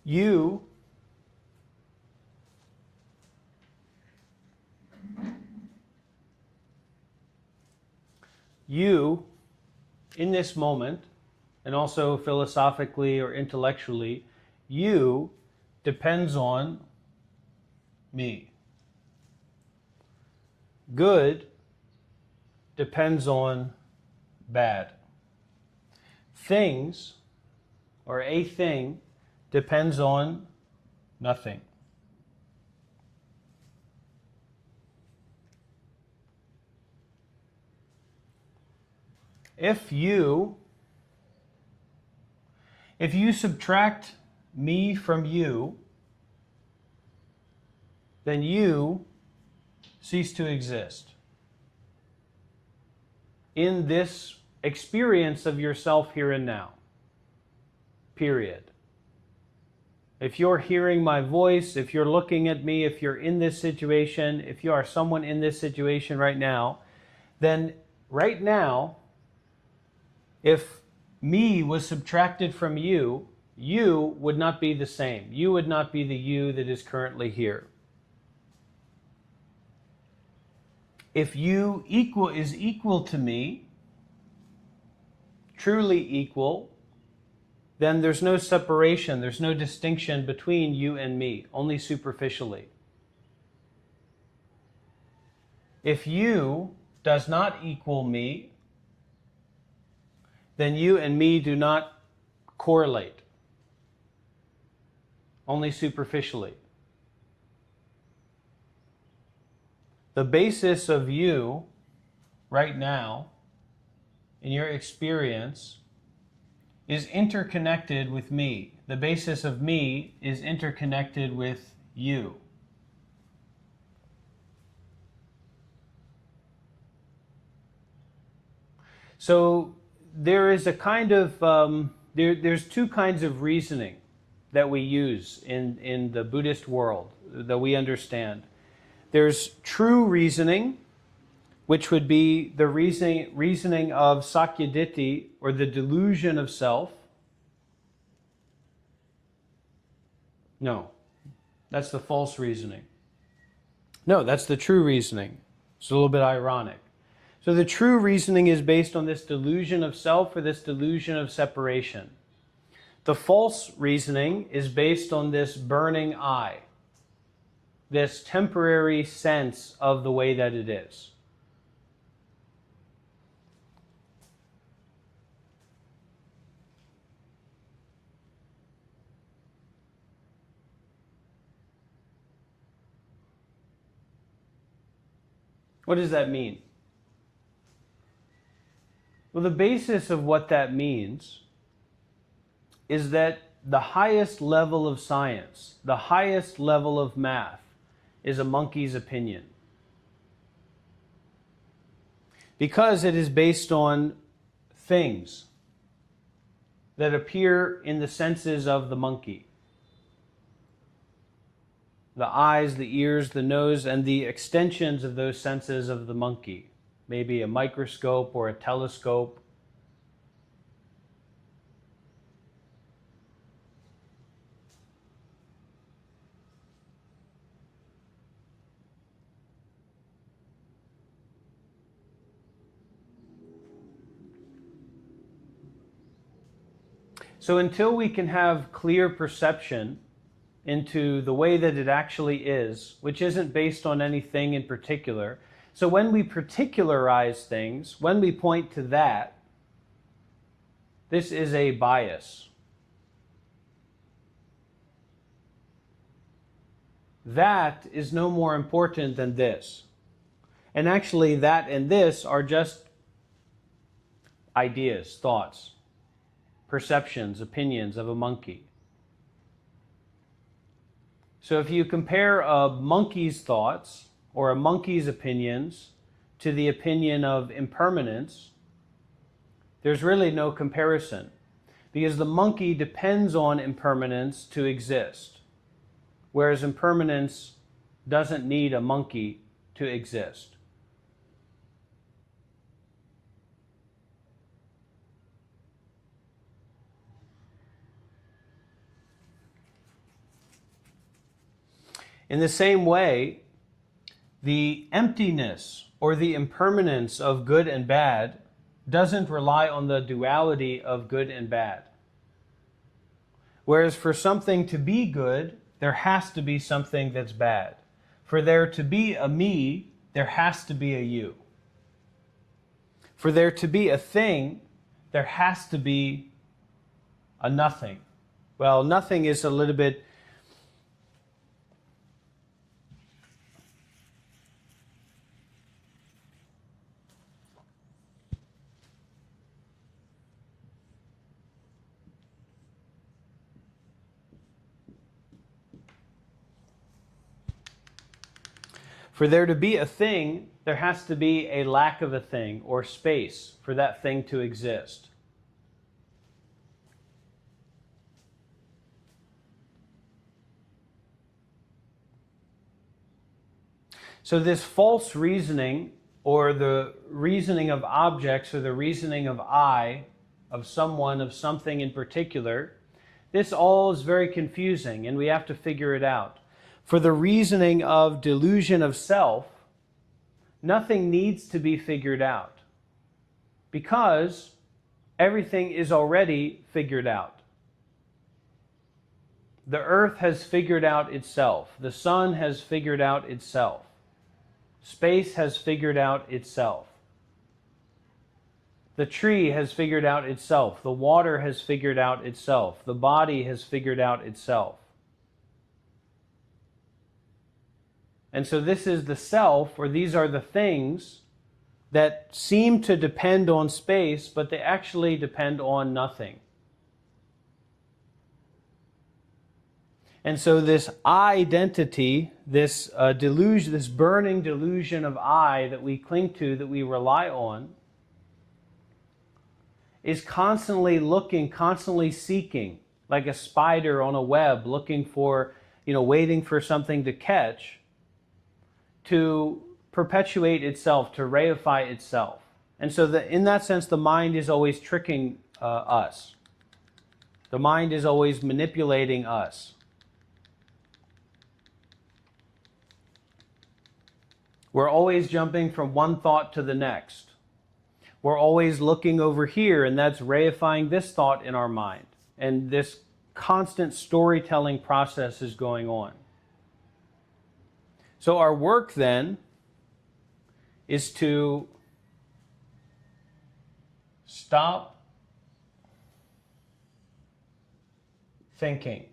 You in this moment, and also philosophically or intellectually, you depends on me. Good depends on bad. Things, or a thing, depends on nothing. If you subtract me from you, then you cease to exist. In this experience of yourself here and now. Period. If you're hearing my voice, if you're looking at me, if you're in this situation, if you are someone in this situation right now, then right now, if me was subtracted from you, you would not be the same. You would not be the you that is currently here. If you is equal to me, truly equal, then there's no separation, there's no distinction between you and me, only superficially. If you does not equal me, then you and me do not correlate, only superficially. The basis of you right now in your experience is interconnected with me. The basis of me is interconnected with you. So there is a kind of, there's two kinds of reasoning that we use in the Buddhist world that we understand. There's true reasoning, which would be the reasoning of Sakyaditi, or the delusion of self. No, that's the false reasoning. No, that's the true reasoning. It's a little bit ironic. So the true reasoning is based on this delusion of self, or this delusion of separation. The false reasoning is based on this burning I, this temporary sense of the way that it is. What does that mean? Well, the basis of what that means is that the highest level of science, the highest level of math, is a monkey's opinion. Because it is based on things that appear in the senses of the monkey. The eyes, the ears, the nose, and the extensions of those senses of the monkey. Maybe a microscope or a telescope. So until we can have clear perception into the way that it actually is, which isn't based on anything in particular. So when we particularize things, when we point to that, this is a bias. That is no more important than this. And actually that and this are just ideas, thoughts, perceptions, opinions of a monkey. So if you compare a monkey's thoughts or a monkey's opinions to the opinion of impermanence, there's really no comparison, because the monkey depends on impermanence to exist, whereas impermanence doesn't need a monkey to exist. In the same way, the emptiness or the impermanence of good and bad doesn't rely on the duality of good and bad. Whereas for something to be good, there has to be something that's bad. For there to be a me, there has to be a you. For there to be a thing, there has to be a nothing. Well, nothing is a little bit For there to be a thing, there has to be a lack of a thing or space for that thing to exist. So this false reasoning, or the reasoning of objects, or the reasoning of I, of someone, of something in particular, this all is very confusing, and we have to figure it out. For the reasoning of delusion of self, nothing needs to be figured out, because everything is already figured out. The earth has figured out itself. The sun has figured out itself. Space has figured out itself. The tree has figured out itself. The water has figured out itself. The body has figured out itself. And so this is the self, or these are the things that seem to depend on space, but they actually depend on nothing. And so this identity, this delusion, this burning delusion of I that we cling to, that we rely on, is constantly looking, constantly seeking, like a spider on a web, looking for, waiting for something to catch, to perpetuate itself, to reify itself. And so in that sense, the mind is always tricking us. The mind is always manipulating us. We're always jumping from one thought to the next. We're always looking over here, and that's reifying this thought in our mind. And this constant storytelling process is going on. So our work then is to stop thinking.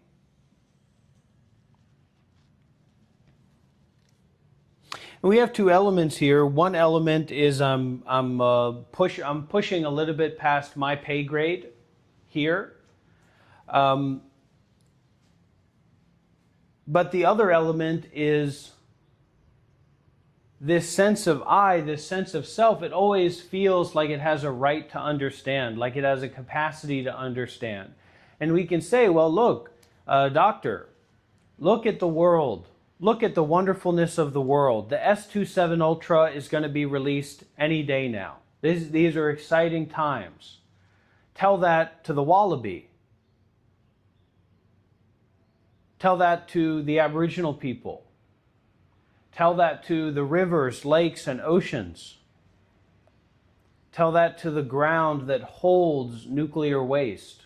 And we have two elements here. One element is I'm pushing a little bit past my pay grade here. But the other element is this sense of I, this sense of self. It always feels like it has a right to understand, like it has a capacity to understand. And we can say, well, look, doctor, look at the world. Look at the wonderfulness of the world. The S27 Ultra is going to be released any day now. These are exciting times. Tell that to the wallaby. Tell that to the Aboriginal people. Tell that to the rivers, lakes, and oceans. Tell that to the ground that holds nuclear waste.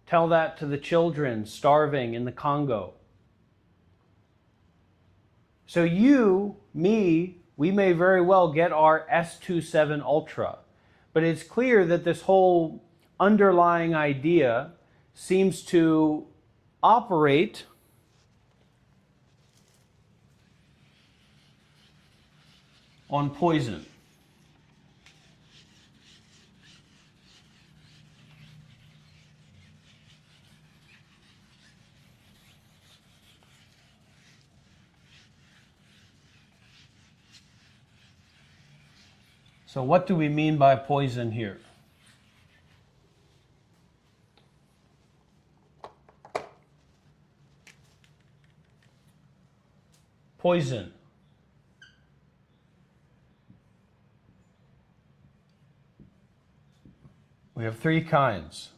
Tell that to the children starving in the Congo. So you, me, we may very well get our S27 Ultra, but it's clear that this whole underlying idea seems to operate on poison. So what do we mean by poison here? Poison. We have three kinds.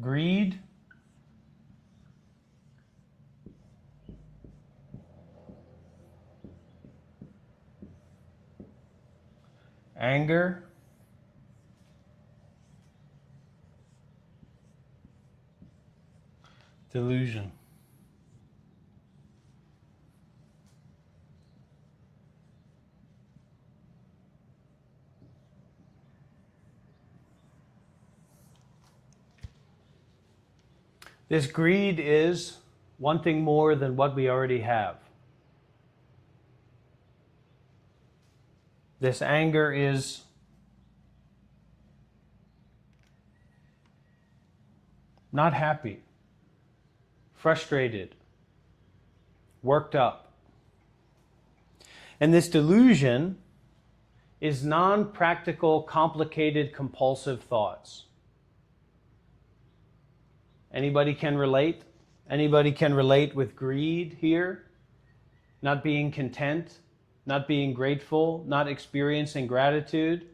greed, anger, delusion. This greed is wanting more than what we already have. This anger is not happy, frustrated, worked up. And this delusion is non-practical, complicated, compulsive thoughts. Anybody can relate? Anybody can relate with greed here? Not being content, not being grateful, not experiencing gratitude?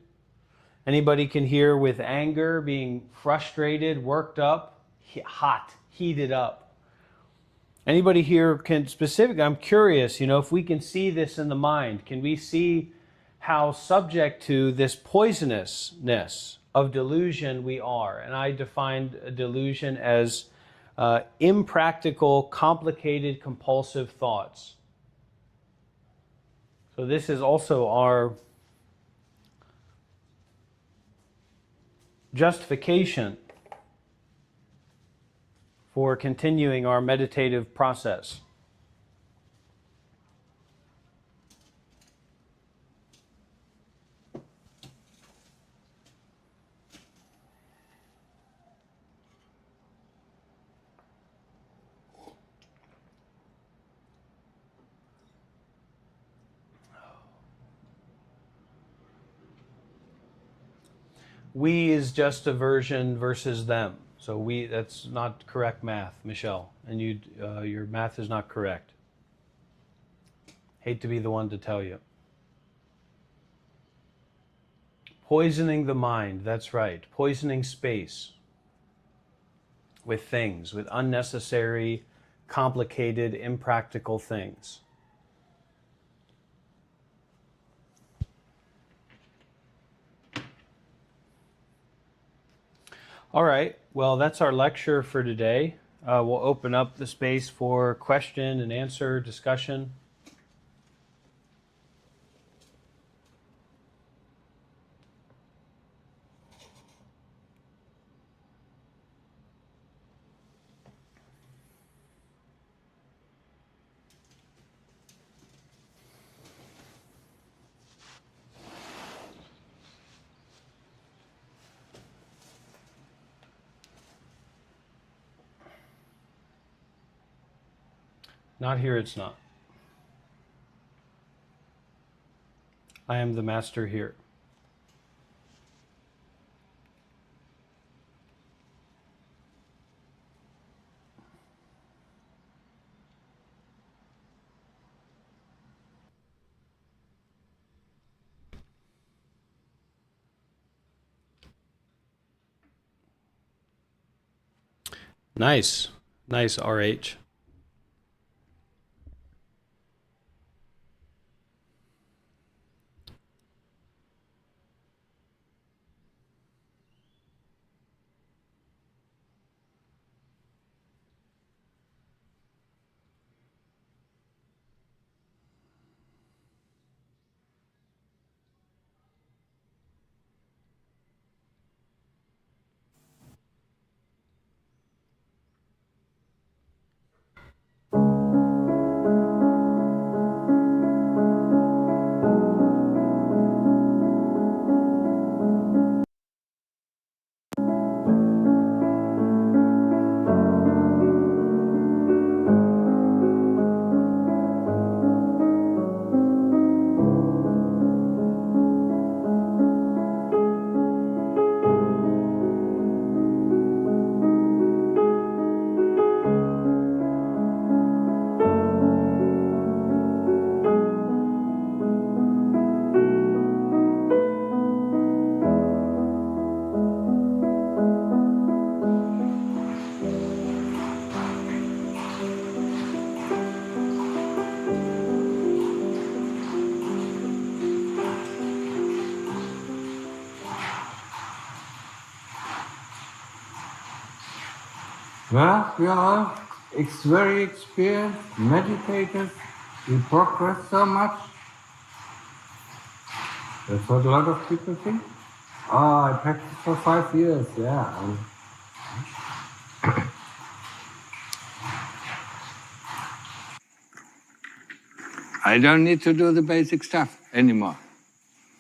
Anybody can hear with anger, being frustrated, worked up, hot, heated up? Anybody here can specific? I'm curious, if we can see this in the mind, can we see how subject to this poisonousness of delusion we are? And I defined a delusion as impractical, complicated, compulsive thoughts. So this is also our justification for continuing our meditative process. We is just aversion versus them. So that's not correct math, Michelle. And your math is not correct. Hate to be the one to tell you. Poisoning the mind, that's right. Poisoning space with things, with unnecessary, complicated, impractical things. All right, well, that's our lecture for today. We'll open up the space for question and answer discussion. Not here, it's not. I am the master here. Nice. Nice, RH. Well, we are all very experienced meditators. We progress so much. That's what a lot of people think. Oh, I practiced for 5 years, yeah. I don't need to do the basic stuff anymore.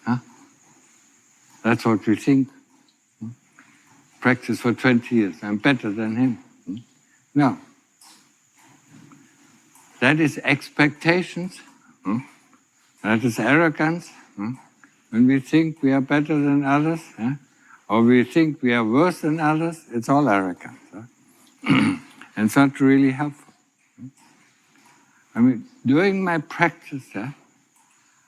Huh? That's what we think. Practice for 20 years. I'm better than him. No. That is expectations. That is arrogance. When we think we are better than others, or we think we are worse than others, it's all arrogance. And it's not really helpful. I mean, during my practice, I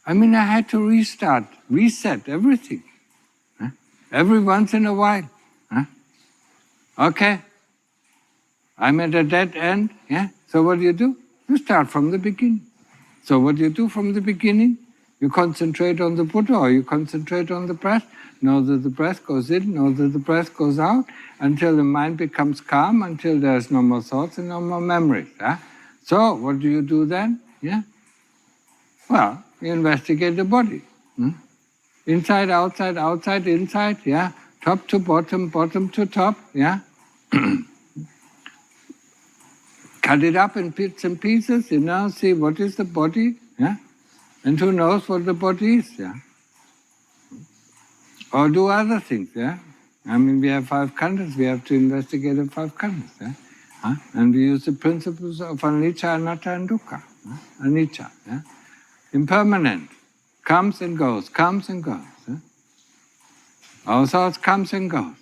had to reset everything. Every once in a while. Okay, I'm at a dead end, so what do? You start from the beginning. So what do you do from the beginning? You concentrate on the Buddha, or you concentrate on the breath. Know that the breath goes in, know that the breath goes out, until the mind becomes calm, until there's no more thoughts and no more memories. So what do you do then? Well, you investigate the body. Inside, outside, outside, inside, top to bottom, bottom to top, Cut it up in bits and pieces, see what is the body, and who knows what the body is, Or do other things, we have 5 khandhas, we have to investigate the 5 khandhas, And we use the principles of anicca, anatta, and dukkha. Anicca, impermanent, comes and goes, comes and goes. Our thoughts comes and goes.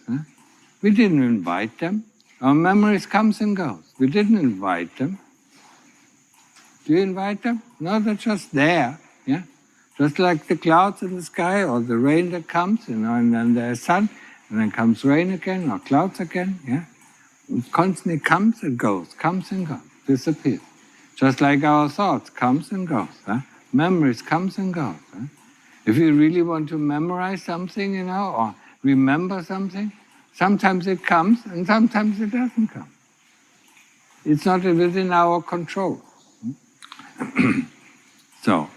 We didn't invite them. Our memories comes and goes. We didn't invite them. Do you invite them? No, they're just there. Just like the clouds in the sky or the rain that comes, and then there's sun, and then comes rain again or clouds again. It constantly comes and goes, disappears. Just like our thoughts comes and goes. Memories comes and goes. If you really want to memorize something, or remember something, sometimes it comes and sometimes it doesn't come. It's not within our control. So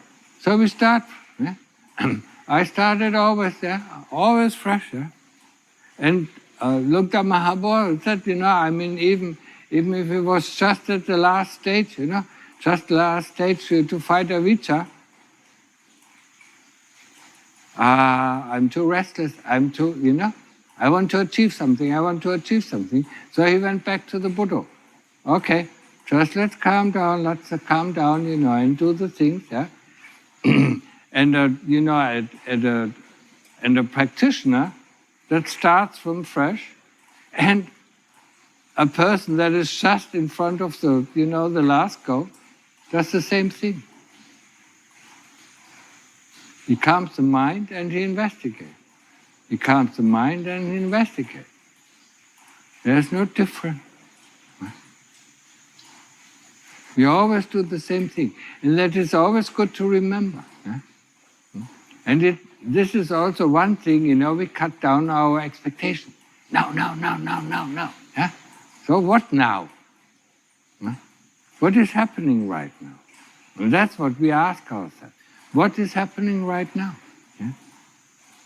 we start. I started always always fresh. And Lukta Mahabodhi said, even if it was just at the last stage, just the last stage to fight avijja, I'm too restless, I'm too, I want to achieve something, So he went back to the Buddha. Okay, just let's calm down, and do the things, And, and a practitioner that starts from fresh, and a person that is just in front of the, the last goal, does the same thing. He calms the mind and he investigates. He calms the mind and he investigates. There's no difference. We always do the same thing. And that is always good to remember. And this is also one thing, we cut down our expectations. No. So what now? What is happening right now? And that's what we ask ourselves. What is happening right now?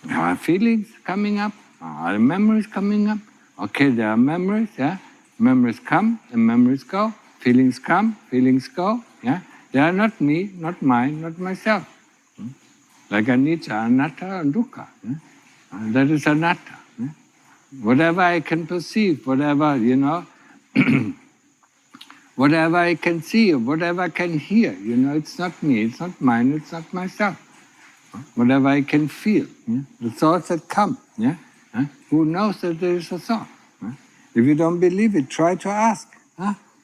Are feelings coming up? Are memories coming up? Okay, there are memories, Memories come and memories go. Feelings come, feelings go, They are not me, not mine, not myself. Like anicca, anatta, and dukkha. That is anatta. Whatever I can perceive, whatever, whatever I can see, or whatever I can hear, it's not me, it's not mine, it's not myself. Whatever I can feel, the thoughts that come, Who knows that there is a thought? If you don't believe it, try to ask.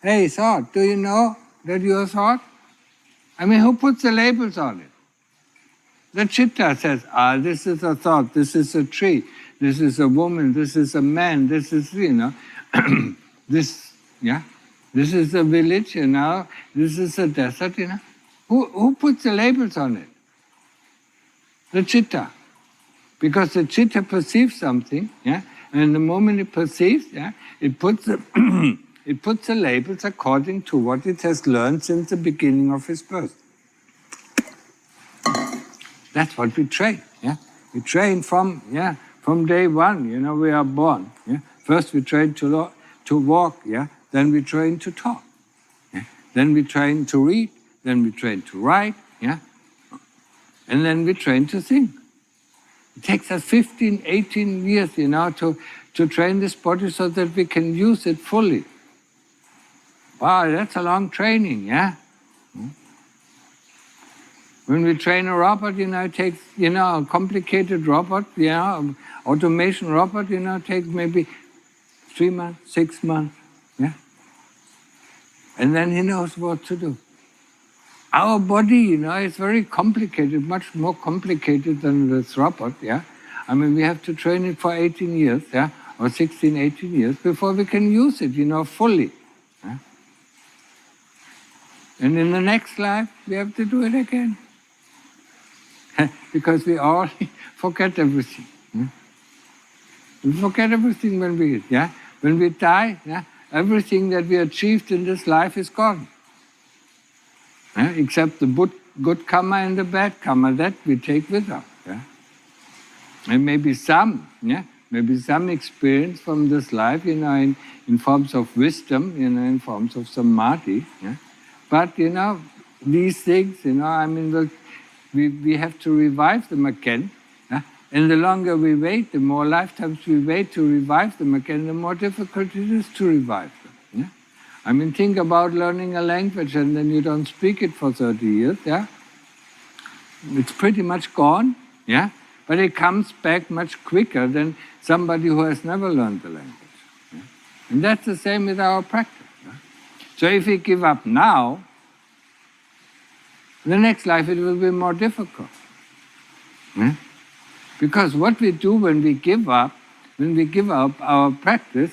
Hey, thought, do you know that you're a thought? Who puts the labels on it? The chitta says, this is a thought, this is a tree, this is a woman, this is a man, this is, this, this is a village, this is a desert, Who puts the labels on it? The chitta. Because the chitta perceives something, and the moment it perceives, it puts It puts the labels according to what it has learned since the beginning of its birth. That's what we train. Yeah, we train from day one. We are born. Yeah, first we train to walk. Yeah, then we train to talk. Yeah? Then we train to read. Then we train to write. Yeah, and then we train to think. It takes us 15, 18 years, to train this body so that we can use it fully. Wow, that's a long training. Yeah. When we train a robot, it takes, a complicated robot, automation robot, takes maybe 3 months, 6 months, yeah? And then he knows what to do. Our body, is very complicated, much more complicated than this robot, yeah? I mean, we have to train it for 18 years, yeah? Or 16, 18 years before we can use it, fully. Yeah? And in the next life, we have to do it again. Because we all forget everything. Yeah? We forget everything when we die, yeah? Everything that we achieved in this life is gone. Yeah? Except the good karma and the bad karma, that we take with us. Yeah? And maybe some experience from this life, in forms of wisdom, in forms of samadhi. Yeah? But, these things, we have to revive them again. Yeah? And the longer we wait, the more lifetimes we wait to revive them again, the more difficult it is to revive them. Yeah? I mean, think about learning a language and then you don't speak it for 30 years. Yeah? It's pretty much gone. Yeah? But it comes back much quicker than somebody who has never learned the language. Yeah? And that's the same with our practice. Yeah? So if we give up now, the next life it will be more difficult. Yeah? Because what we do when we give up our practice,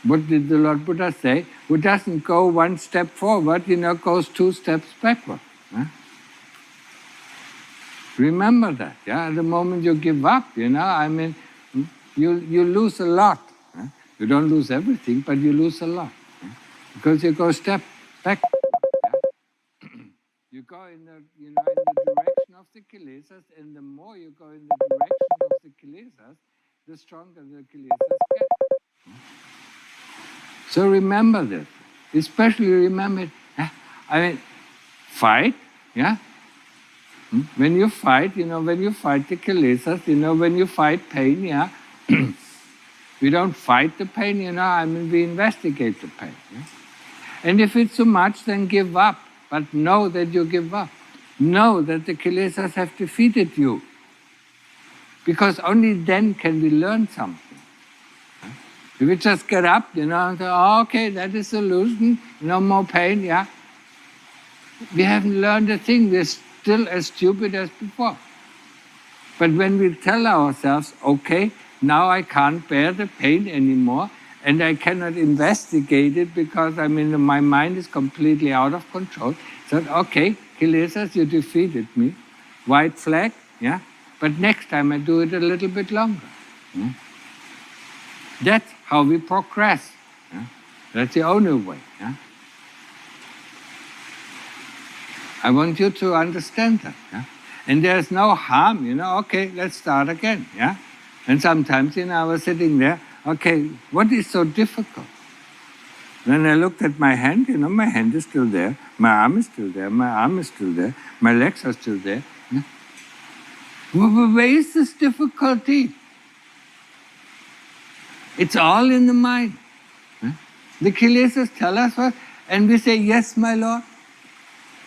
what did the Lord Buddha say? Who doesn't go one step forward, goes 2 steps backward. Remember that, yeah? The moment you give up, you lose a lot. You don't lose everything, but you lose a lot. Because you go step back. You go in the direction of the kilesas, and the more you go in the direction of the kilesas, the stronger the kilesas get. So remember this. Especially remember it. Fight, yeah? When you fight, when you fight the kilesas, when you fight pain, yeah? We don't fight the pain, we investigate the pain. Yeah? And if it's too much, then give up. But know that you give up. Know that the kilesas have defeated you. Because only then can we learn something. If we just get up, and say, oh, okay, that is the solution, no more pain, yeah? We haven't learned a thing. We're still as stupid as before. But when we tell ourselves, okay, now I can't bear the pain anymore, and I cannot investigate it because, my mind is completely out of control. So, okay, kilesas, you defeated me. White flag, yeah? But next time I do it a little bit longer. Yeah? That's how we progress. Yeah? That's the only way. Yeah? I want you to understand that. Yeah? And there's no harm, okay, let's start again. Yeah? And sometimes, I was sitting there, okay, what is so difficult? Then I looked at my hand, my hand is still there, my arm is still there, my arm is still there, my legs are still there. Yeah? Where is this difficulty? It's all in the mind. Yeah? The kilesas tell us what, and we say, yes, my Lord,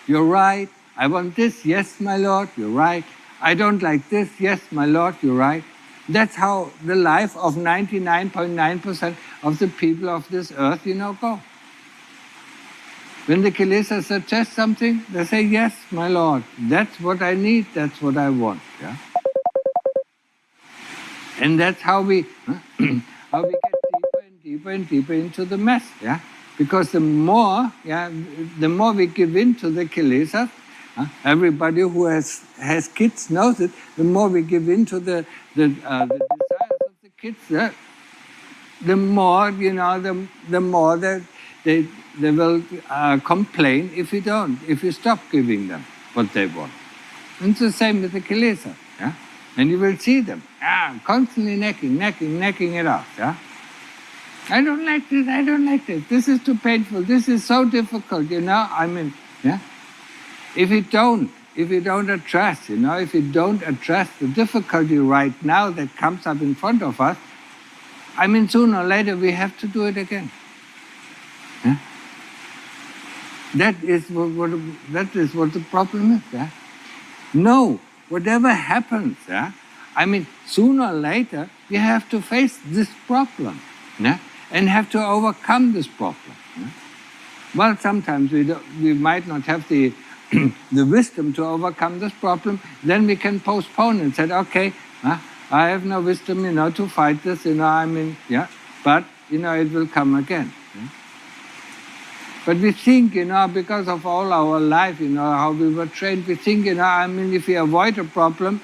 you're right. I want this, yes, my Lord, you're right. I don't like this, yes, my Lord, you're right. That's how the life of 99.9% of the people of this earth, go. When the kilesas suggest something, they say, yes, my Lord, that's what I need, that's what I want. Yeah? And that's how we get deeper and deeper and deeper into the mess. Yeah? Because the more we give in to the kilesas, everybody who has kids knows it, the more we give in to the desires of the kids, the more, the more that they will complain if you stop giving them what they want. And it's the same with the kilesa, yeah? And you will see them, constantly necking it off, yeah? I don't like this, this is too painful, this is so difficult, yeah? If you don't address, if you don't address the difficulty right now that comes up in front of us, sooner or later we have to do it again. Yeah? That is what the problem is, yeah? No, whatever happens, yeah? Sooner or later we have to face this problem, yeah? And have to overcome this problem. Yeah? Well, sometimes we might not have the the wisdom to overcome this problem, then we can postpone and say, okay, I have no wisdom, to fight this, but, it will come again. Yeah? But we think, because of all our life, how we were trained, we think, if we avoid a problem,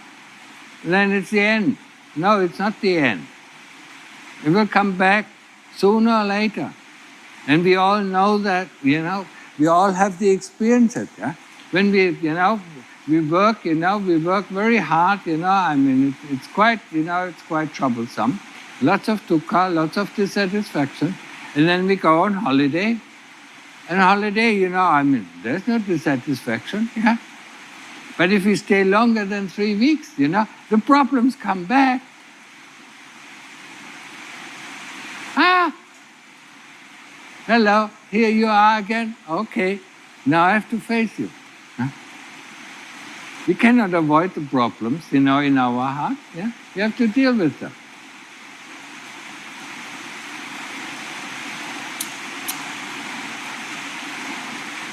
then it's the end. No, it's not the end. It will come back sooner or later. And we all know that, we all have the experience of it, yeah? When we work, we work very hard, it's quite troublesome. Lots of dukkha, lots of dissatisfaction. And then we go on holiday. And holiday, there's no dissatisfaction, yeah? But if we stay longer than 3 weeks, the problems come back. Hello, here you are again. Okay, now I have to face you. Huh? We cannot avoid the problems, in our heart. Yeah, we have to deal with them.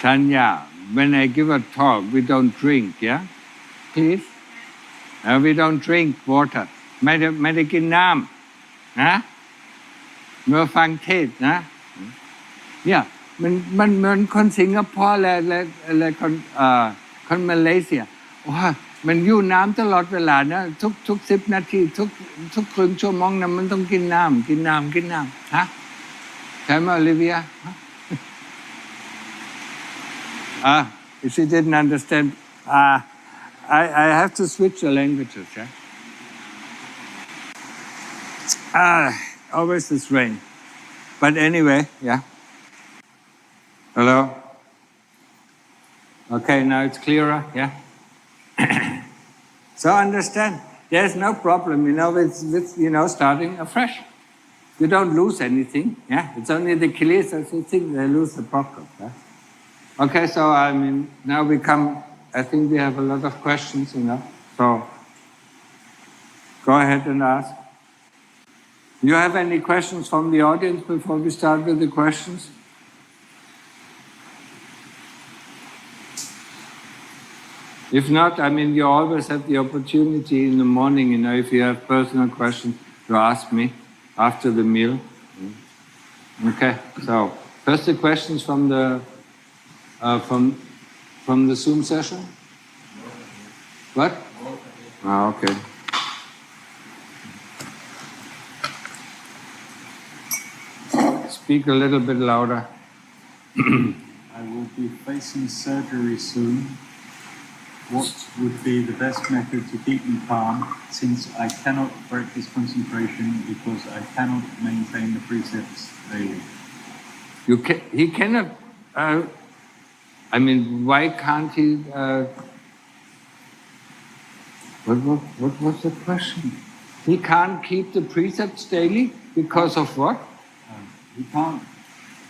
Tanya, when I give a talk, we don't drink, yeah? Please? We don't drink water. ไม่ได้กินน้ำนะเมื่อฟังเทศน์นะ เนี่ยมันเหมือนคนสิงคโปร์และคนมาเลเซียว่ามันอยู่น้ำตลอดเวลานะทุก10 นาทีทุกครึ่งชั่วโมงนะมันต้องกินน้ำฮะใช่ไหมโอลิเวียif you didn't understand I have to switch the languages, yeah? Always this rain. But anyway, yeah. Hello? Okay, now it's clearer, yeah? So understand, there's no problem, with starting afresh. You don't lose anything, yeah? It's only the kilesas who think they lose the problem, yeah? Okay, so now I think we have a lot of questions, so go ahead and ask. You have any questions from the audience before we start with the questions? If not, you always have the opportunity in the morning, if you have personal questions, to ask me after the meal. Okay, so first the questions from the Zoom session? What? Okay. Speak a little bit louder. I will be facing surgery soon. What would be the best method to keep me calm, since I cannot practice concentration because I cannot maintain the precepts daily? He cannot. Why can't he? What was the question? He can't keep the precepts daily because of what? He can't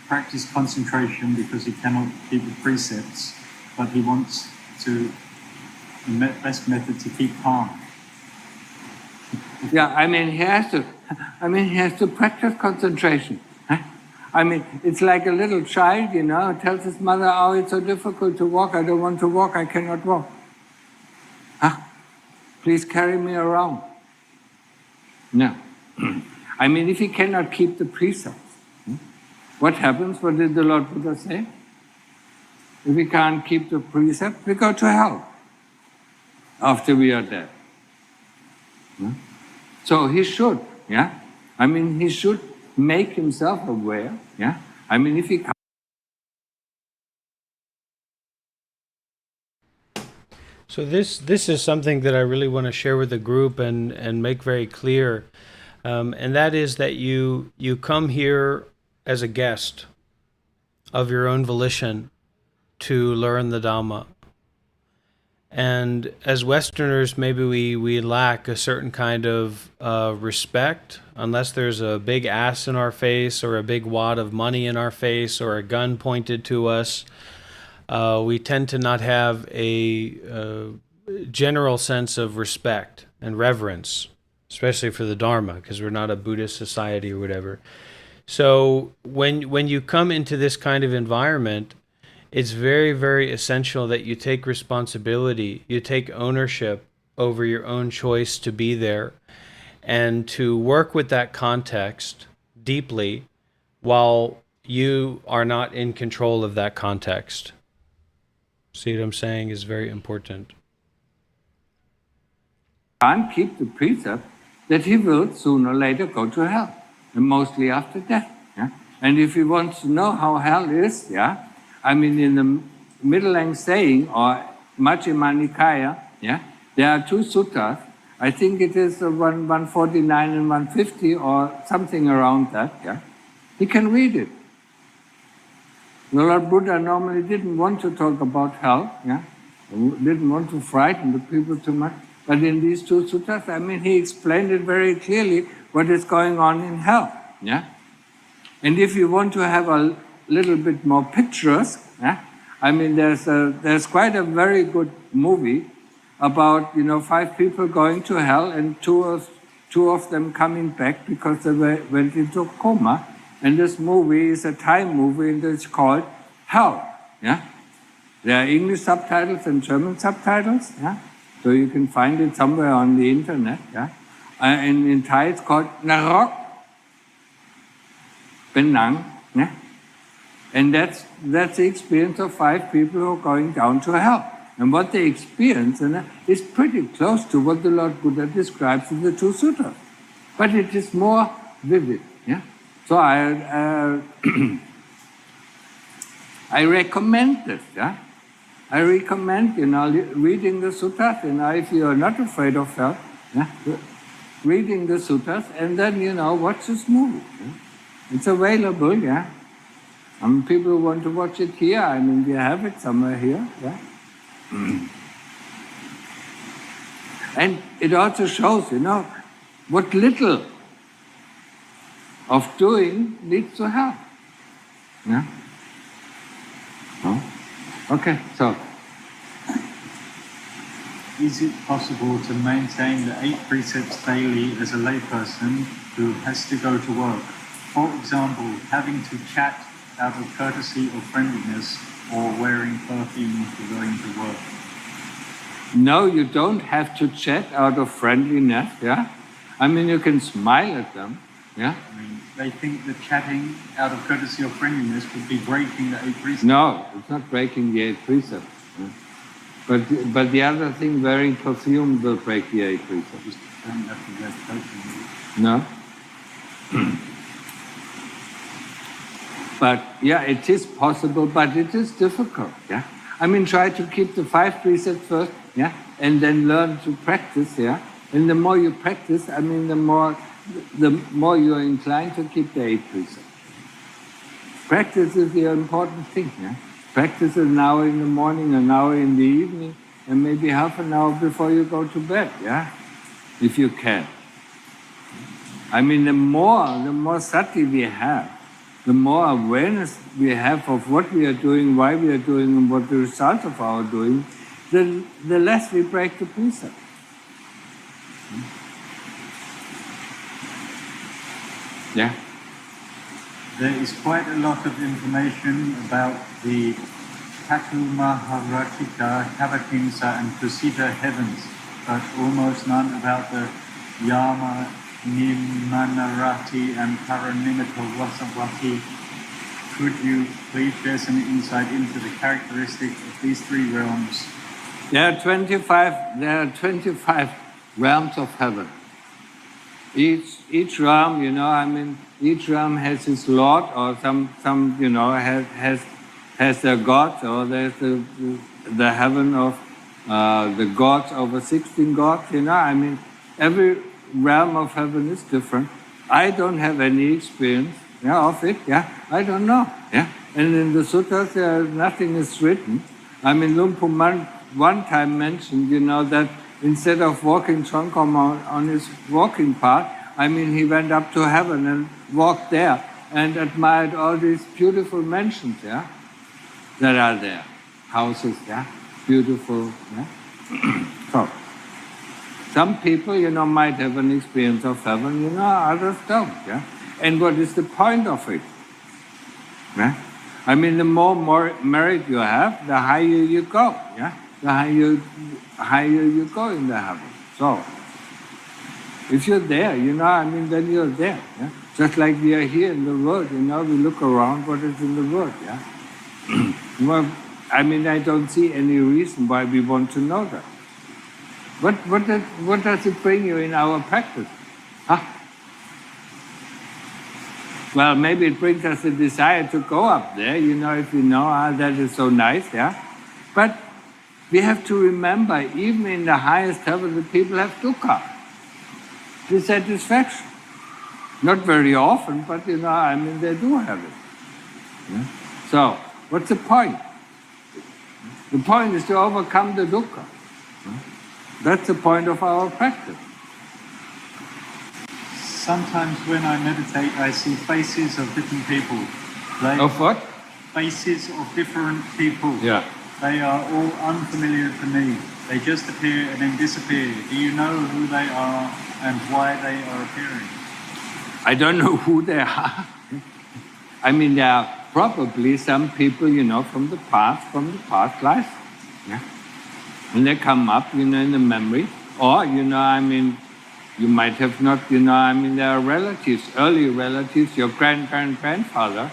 practice concentration because he cannot keep the precepts, but he wants the best method to keep calm. Yeah, he has to practice concentration. It's like a little child, tells his mother, oh, it's so difficult to walk, I don't want to walk, I cannot walk. Please carry me around. No. If he cannot keep the precepts, what happens? What did the Lord Buddha say? If we can't keep the precept, we go to hell after we are dead. So he should, yeah? He should make himself aware, yeah? If he So this is something that I really want to share with the group and make very clear, and that is that you come here as a guest of your own volition to learn the Dhamma. And as Westerners, maybe we lack a certain kind of respect, unless there's a big ass in our face or a big wad of money in our face or a gun pointed to us. We tend to not have a general sense of respect and reverence, especially for the Dharma, because we're not a Buddhist society or whatever. So when you come into this kind of environment, it's very, very essential that you take responsibility, you take ownership over your own choice to be there, and to work with that context deeply while you are not in control of that context. See what I'm saying is very important. Can't keep the precept that he will sooner or later go to hell, and mostly after death. Yeah? And if he wants to know how hell is, yeah, I mean, in the Middle Length Saying or Majjhima Nikaya, yeah, there are two suttas. I think it is 149 and 150 or something around that. Yeah, he can read it. The Lord Buddha normally didn't want to talk about hell, yeah, didn't want to frighten the people too much. But in these two suttas, I mean, he explained it very clearly what is going on in hell. Yeah, and if you want to have a little bit more picturesque, yeah, I mean, there's quite a very good movie about 5 people going to hell and two of them coming back because they went into coma. And this movie is a Thai movie, and it's called Hell. Yeah, there are English subtitles and German subtitles. Yeah, so you can find it somewhere on the internet. Yeah, and in Thai it's called Narok Penang. Yeah, and that's the experience of 5 people who are going down to hell. And what they experience is pretty close to what the Lord Buddha describes in the 2 suttas, but it is more vivid. Yeah. So I recommend this. Yeah, I recommend reading the suttas. If you are not afraid of hell, yeah, reading the suttas and then watch this movie. Yeah? It's available. Yeah, people who want to watch it here. I mean, we have it somewhere here. Yeah, and it also shows what little of doing leads to hell. Yeah? Oh? Okay, so. Is it possible to maintain the 8 precepts daily as a layperson who has to go to work? For example, having to chat out of courtesy or friendliness, or wearing perfume for going to work? No, you don't have to chat out of friendliness, yeah? I mean, you can smile at them, yeah? I mean, they think that chatting out of courtesy or friendliness would be breaking the 8 precepts. No, it's not breaking the 8 precepts. Yeah? But the other thing, wearing perfume will break the 8 precepts. Just don't have to wear perfume. No? But yeah, it is possible, but it is difficult. Yeah, I mean, try to keep the 5 precepts first. Yeah, and then learn to practice. Yeah, and the more you practice, I mean, the more you are inclined to keep the 8 precepts. Practice is the important thing. Yeah, practice an hour in the morning, an hour in the evening, and maybe half an hour before you go to bed. Yeah, if you can. I mean, the more sati we have, the more awareness we have of what we are doing, why we are doing, and what the result of our doing, the less we break the precept. Yeah? There is quite a lot of information about the Takumaharatika, Kavakimsa and Kusita heavens, but almost none about the Yama, Nimanarati and Paranimita Vasavati. Could you please share some insight into the characteristics of these 3 realms? There are 25 realms of heaven. Each realm, each realm has its lord, or some has their god, or there's the heaven of the gods over 16 gods, I mean, every realm of heaven is different. I don't have any experience of it, I don't know, And in the sutras, nothing is written. I mean, Luang Pu Man one time mentioned, that instead of walking Chongkong on his walking path, I mean, he went up to heaven and walked there and admired all these beautiful mansions, that are there. Houses, beautiful, So, some people, might have an experience of heaven, others don't, And what is the point of it? I mean, the more merit you have, the higher you go, The higher you go in the heaven. So, if you're there, I mean, then you're there, Just like we are here in the world, we look around what is in the world, Well, I mean, I don't see any reason why we want to know that. What does it bring you in our practice? Well, maybe it brings us a desire to go up there, if we know that is so nice, But we have to remember, even in the highest heaven, the people have dukkha, dissatisfaction. Not very often, but I mean, they do have it. So, what's the point? The point is to overcome the dukkha. That's the point of our practice. Sometimes when I meditate, I see faces of different people. Of what? Faces of different people. Yeah. They are all unfamiliar to me. They just appear and then disappear. Do you know who they are and why they are appearing? I don't know who they are. I mean, there are probably some people, from the past life. And they come up, in the memory. Or, I mean, you might have not, I mean, there are relatives, early relatives, your grandfather,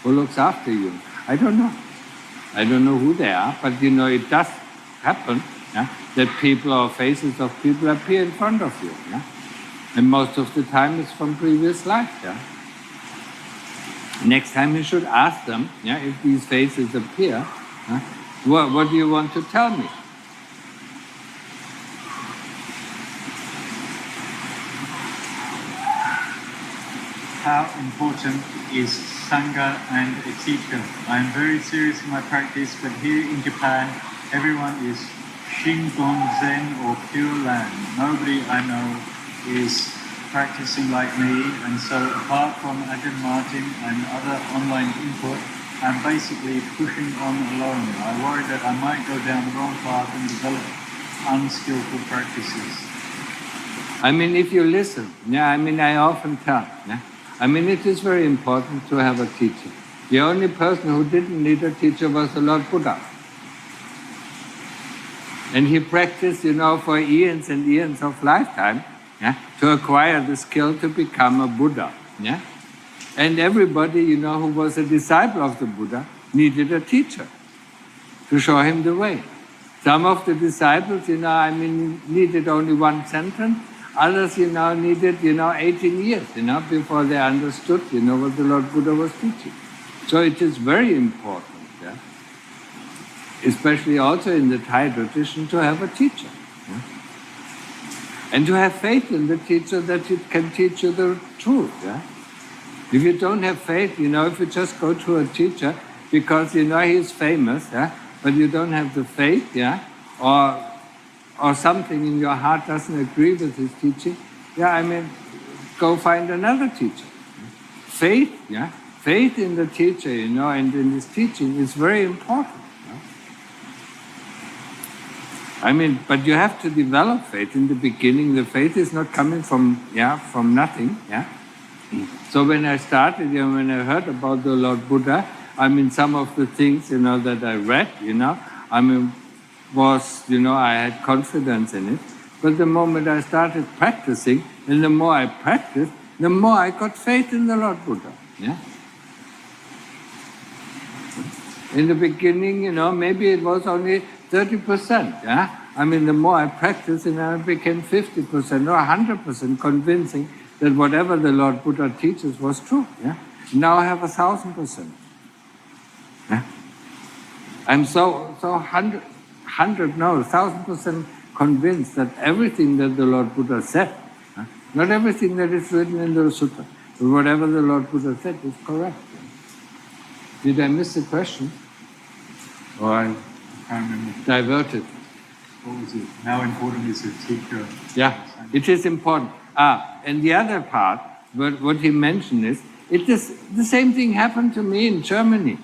who looks after you. I don't know. I don't know who they are, but, it does happen, that people or faces of people appear in front of you, And most of the time it's from previous life, Next time you should ask them, if these faces appear, what do you want to tell me? How important is Sangha and a teacher? I am very serious in my practice, but here in Japan, everyone is Shingon Zen or Pure Land. Nobody I know is practicing like me, and so apart from Ajahn Martin and other online input, I'm basically pushing on alone. I worry that I might go down the wrong path and develop unskillful practices. I mean, if you listen, I mean, I often tell, I mean, it is very important to have a teacher. The only person who didn't need a teacher was the Lord Buddha. And he practiced, for eons and eons of lifetime, to acquire the skill to become a Buddha. And everybody, who was a disciple of the Buddha needed a teacher to show him the way. Some of the disciples, I mean, needed only one sentence. Others, needed, 18 years, before they understood, what the Lord Buddha was teaching. So it is very important, especially also in the Thai tradition, to have a teacher. And to have faith in the teacher that it can teach you the truth. If you don't have faith, if you just go to a teacher because, he's famous, but you don't have the faith, or something in your heart doesn't agree with his teaching, I mean, go find another teacher. Faith, faith in the teacher, and in his teaching is very important. I mean, but you have to develop faith in the beginning. The faith is not coming from nothing, So when I started, when I heard about the Lord Buddha, I mean, some of the things, that I read, I mean, was, I had confidence in it. But the moment I started practicing, and the more I practiced, the more I got faith in the Lord Buddha, In the beginning, maybe it was only 30%, I mean, the more I practiced, I became 50% or 100% convincing that whatever the Lord Buddha teaches was true, Now I have 1,000%. I'm so 1,000% convinced that everything that the Lord Buddha said, not everything that is written in the sutta, but whatever the Lord Buddha said is correct. Did I miss the question? Or I can't remember. Diverted? What was it? How important is a teacher? Yeah, it is important. And the other part, what he mentioned is, it is the same thing happened to me in Germany.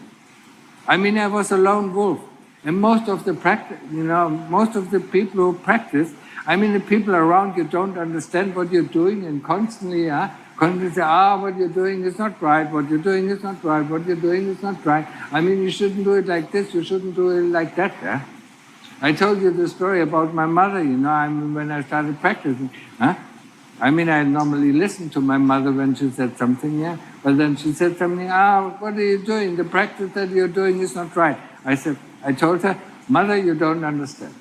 I mean, I was a lone wolf, and most of the most of the people who practice, I mean, the people around you don't understand what you're doing, and constantly say, what you're doing is not right, what you're doing is not right, what you're doing is not right. I mean, you shouldn't do it like this, you shouldn't do it like that. Yeah? I told you the story about my mother, I mean, when I started practicing. I mean, I normally listen to my mother when she said something, but then she said something, what are you doing? The practice that you're doing is not right. I told her, Mother, you don't understand.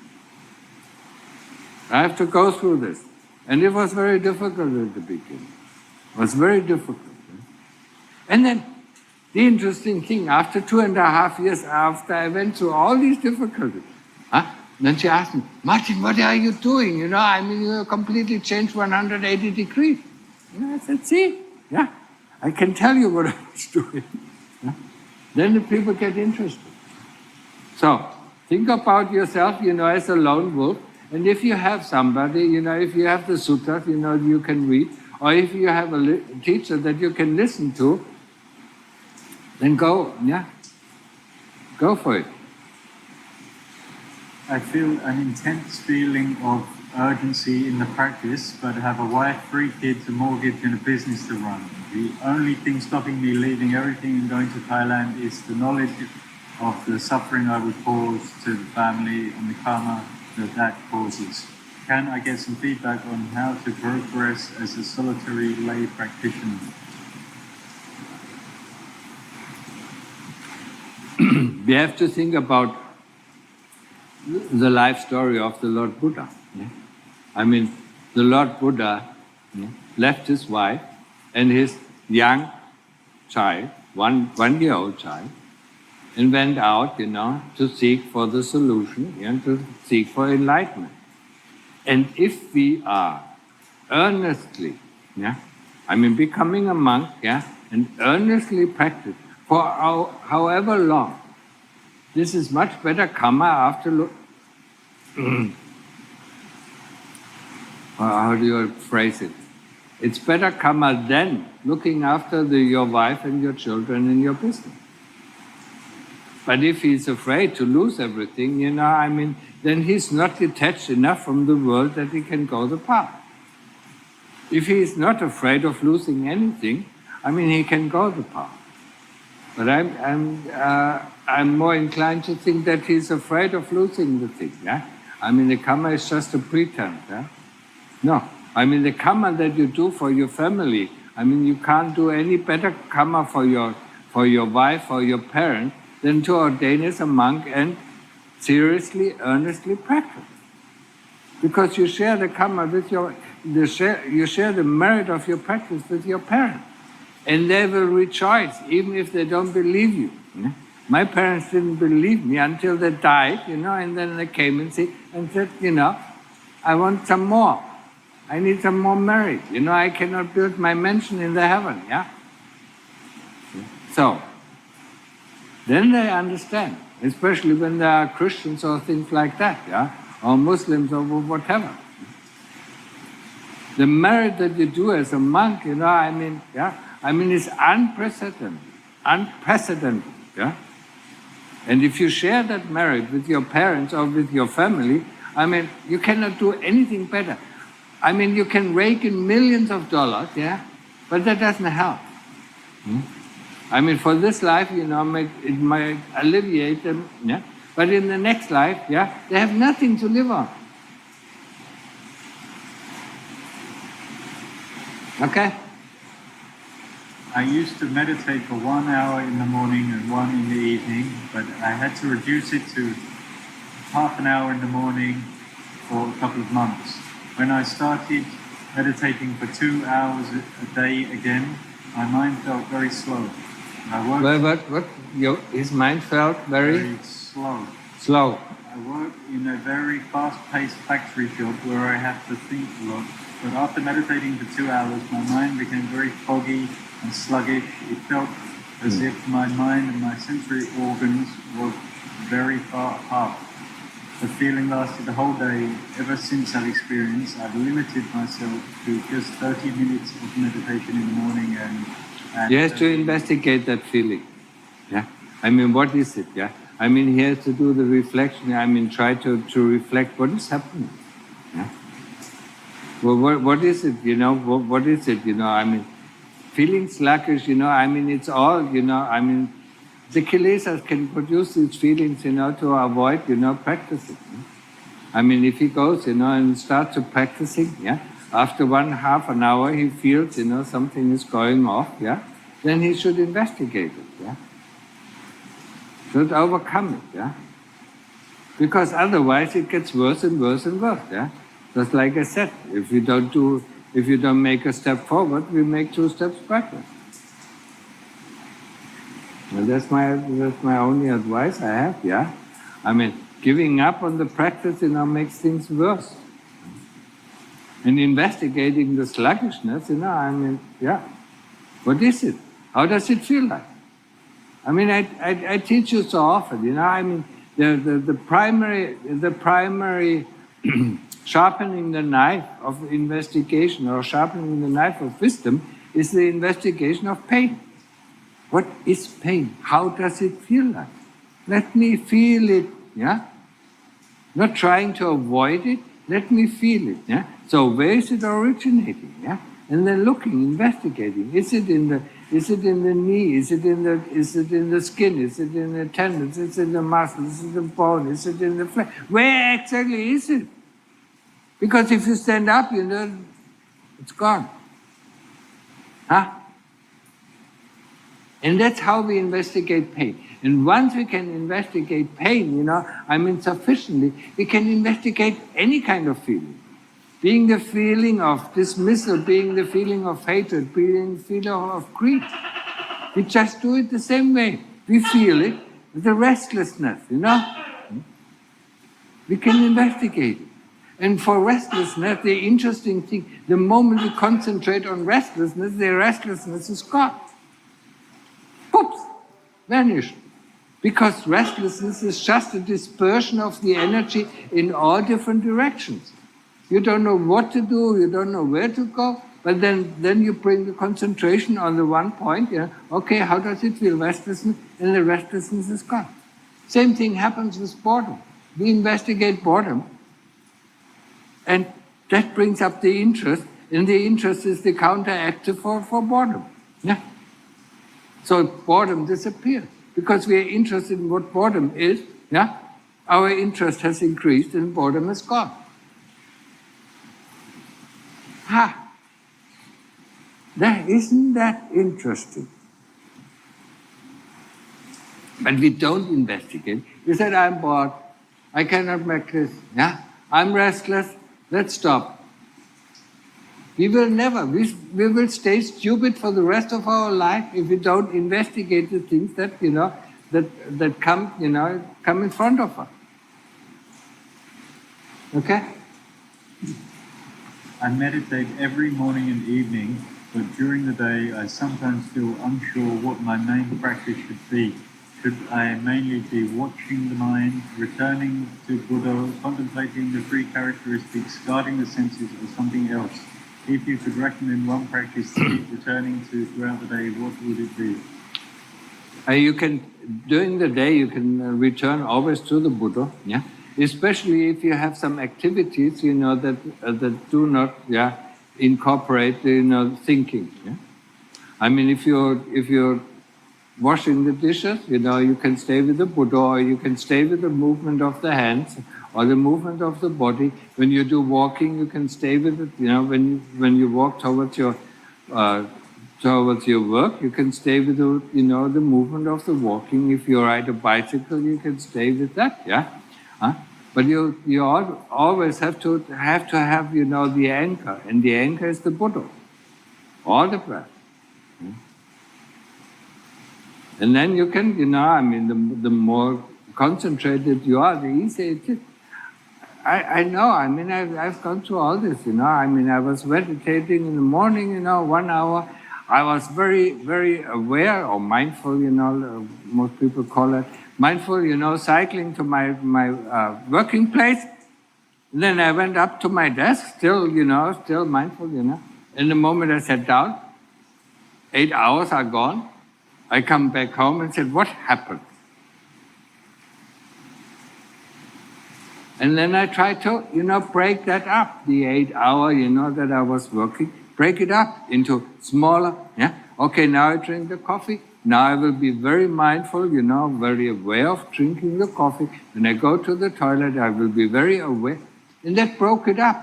I have to go through this. And it was very difficult at the beginning. It was very difficult. And then, the interesting thing, after 2.5 years after I went through all these difficulties, then she asked me, Martin, what are you doing? I mean, you completely changed 180 degrees. I said, see, I can tell you what I was doing. Then the people get interested. So, think about yourself, as a lone wolf, and if you have somebody, if you have the sutras, you can read, or if you have a teacher that you can listen to, then go, go for it. I feel an intense feeling of urgency in the practice, but have a wife, 3 kids, a mortgage, and a business to run. The only thing stopping me leaving everything and going to Thailand is the knowledge of the suffering I would cause to the family and the karma that causes. Can I get some feedback on how to progress as a solitary lay practitioner? We have to think about the life story of the Lord Buddha. I mean, the Lord Buddha left his wife and his young child, 1-year-old child, and went out, to seek for the solution and to seek for enlightenment. And if we are earnestly, becoming a monk, and earnestly practice for however long, this is much better karma after how do you phrase it? It's better karma than looking after your wife and your children and your business. But if he's afraid to lose everything, then he's not detached enough from the world that he can go the path. If he is not afraid of losing anything, he can go the path. But I'm more inclined to think that he's afraid of losing the thing. The karma is just a pretense. No, the karma that you do for your family, you can't do any better karma for your wife or your parents than to ordain as a monk and seriously, earnestly practice. Because you share the karma with you share the merit of your practice with your parents. And they will rejoice even if they don't believe you. My parents didn't believe me until they died, and then they came and said, I want some more. I need some more merit. I cannot build my mansion in the heaven, So, then they understand, especially when they are Christians or things like that, or Muslims or whatever. The merit that you do as a monk, is unprecedented, And if you share that merit with your parents or with your family, you cannot do anything better. You can rake in millions of dollars, but that doesn't help. For this life, it might alleviate them, but in the next life, they have nothing to live on. Okay? I used to meditate for 1 hour in the morning and 1 in the evening, but I had to reduce it to half an hour in the morning for a couple of months. When I started meditating for 2 hours a day again, my mind felt very slow. His mind felt very slow. Slow. I work in a very fast-paced factory job where I have to think a lot. But after meditating for 2 hours, my mind became very foggy and sluggish. It felt as if my mind and my sensory organs were very far apart. The feeling lasted the whole day. Ever since that experience, I've limited myself to just 30 minutes of meditation in the morning and He has to investigate that feeling. Yeah. I mean, what is it? Yeah. I mean, he has to do the reflection. I mean, try to reflect what is happening. Yeah. Well, what is it? You know, what is it? You know, I mean, feeling sluggish. You know, I mean, it's all. You know, I mean, the kilesas can produce these feelings. You know, to avoid. You know, practicing. I mean, if he goes, you know, and starts to practicing, yeah. After half an hour, he feels, you know, something is going off, yeah. Then he should investigate it, yeah. Should overcome it, yeah. Because otherwise it gets worse and worse and worse, yeah. Just like I said, if you don't make a step forward, we make 2 steps backward. Well, that's my only advice I have, yeah. I mean, giving up on the practice, you know, makes things worse. And investigating the sluggishness, you know, I mean, yeah. What is it? How does it feel like? I mean, I teach you so often, you know, I mean, the primary sharpening the knife of investigation or sharpening the knife of wisdom is the investigation of pain. What is pain? How does it feel like? Let me feel it, yeah? Not trying to avoid it, let me feel it, yeah? So where is it originating, yeah? And then looking, investigating. Is it in the knee? Is it in the skin? Is it in the tendons? Is it in the muscles? Is it in the bone? Is it in the flesh? Where exactly is it? Because if you stand up, you know, it's gone. Huh? And that's how we investigate pain. And once we can investigate pain, you know, I mean sufficiently, we can investigate any kind of feeling. Being the feeling of dismissal, being the feeling of hatred, being the feeling of greed. We just do it the same way. We feel it, the restlessness, you know. We can investigate it. And for restlessness, the interesting thing, the moment we concentrate on restlessness, the restlessness is gone. Poops, vanished. Because restlessness is just a dispersion of the energy in all different directions. You don't know what to do, you don't know where to go, but then you bring the concentration on the one point, yeah? Okay, how does it feel? Restlessness, and the restlessness is gone. Same thing happens with boredom. We investigate boredom, and that brings up the interest, and the interest is the counteractive for boredom. Yeah. So boredom disappears. Because we are interested in what boredom is, yeah? Our interest has increased and boredom is gone. Isn't that interesting? But we don't investigate. We said, I'm bored, I cannot make this, yeah? I'm restless, let's stop. We will never, we will stay stupid for the rest of our life if we don't investigate the things that, you know, that come, you know, come in front of us. Okay? I meditate every morning and evening, but during the day I sometimes feel unsure what my main practice should be. Should I mainly be watching the mind, returning to Buddha, contemplating the 3 characteristics, guarding the senses, or something else? If you could recommend one practice to keep returning to throughout the day, what would it be? You can, during the day, you can return always to the Buddha, yeah? Especially if you have some activities, you know, that do not, yeah, incorporate, you know, thinking. Yeah? I mean, if you're washing the dishes, you know, you can stay with the Buddha, or you can stay with the movement of the hands, or the movement of the body. When you do walking, you can stay with it. You know, when you walk towards your work, you can stay with the, you know, the movement of the walking. If you ride a bicycle, you can stay with that. Yeah. But you always have to have, you know, the anchor, and the anchor is the Buddha. All the breath. And then you can, you know, I mean, the more concentrated you are, the easier it is. I know, I mean, I've gone through all this, I mean, I was meditating in the morning, 1 hour. I was very, very aware or mindful, most people call it mindful, cycling to my working place. And then I went up to my desk, still mindful, And the moment I sat down, 8 hours are gone. I come back home and said, what happened? And then I try to, break that up, the 8 hour, that I was working, break it up into smaller, Okay, now I drink the coffee. Now I will be very mindful, very aware of drinking the coffee. When I go to the toilet, I will be very aware. And that broke it up,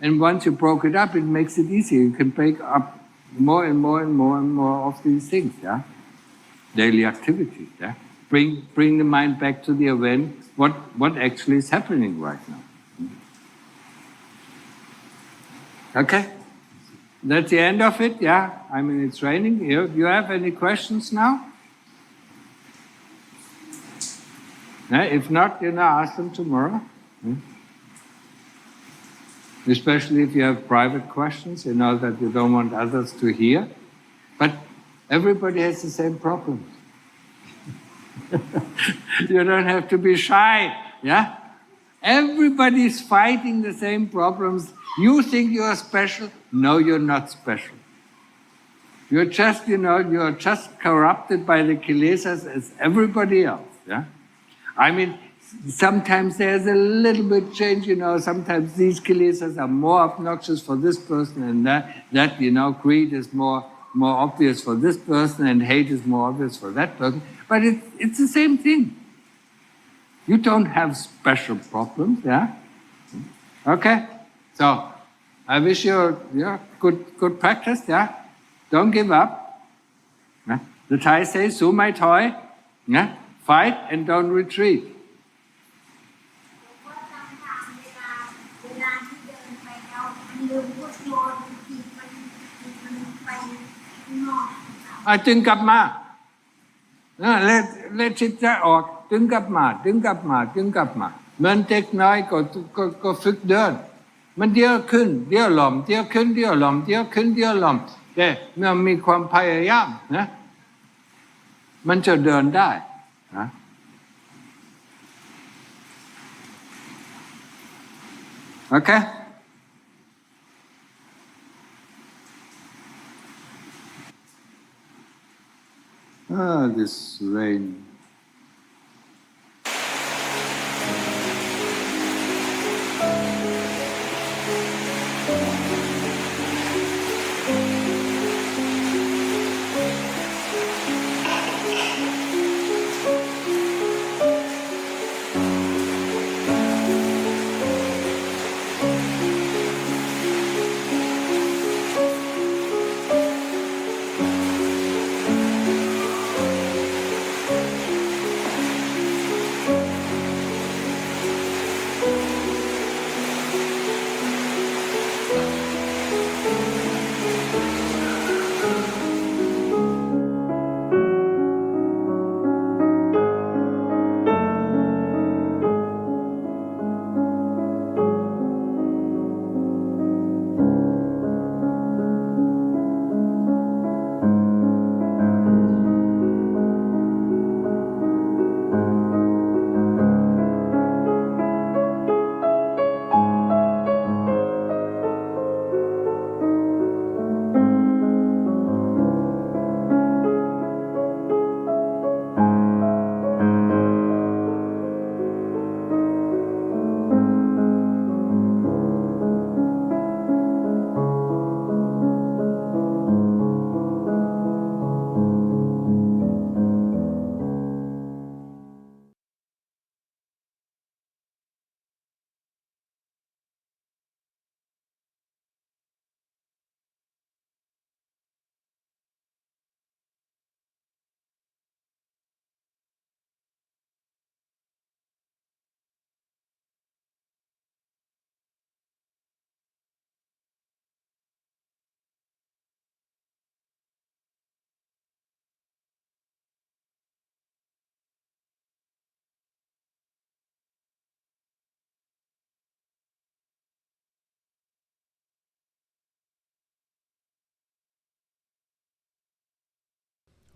And once you broke it up, it makes it easier. You can break up more and more and more and more of these things, Daily activities, Bring the mind back to the awareness, what actually is happening right now. Okay? That's the end of it, I mean, it's raining. Do you have any questions now? If not, ask them tomorrow. Especially if you have private questions, that you don't want others to hear. But everybody has the same problems. You don't have to be shy, Everybody is fighting the same problems. You think you are special? No, you're not special. You're just, you're just corrupted by the kilesas as everybody else, I mean, sometimes there's a little bit change, sometimes these kilesas are more obnoxious for this person and that greed is more obvious for this person and hate is more obvious for that person. But it's the same thing. You don't have special problems, Okay? So, I wish you good practice, Don't give up. The Thai says, "Su mai thoi," Fight and don't retreat.ดึงกลับมาletจิตใจออกดึงกลับมาเหมือนเด็กน้อยก็ฝึกเดินมันเดี๋ยวขึ้นเดี๋ยวลงเดี๋ยวขึ้นเดี๋ยวลงเดี๋ยวขึ้นเดี๋ยวลงแต่เมื่อมีความพยายามมันจะเดินได้โอเคthis rain.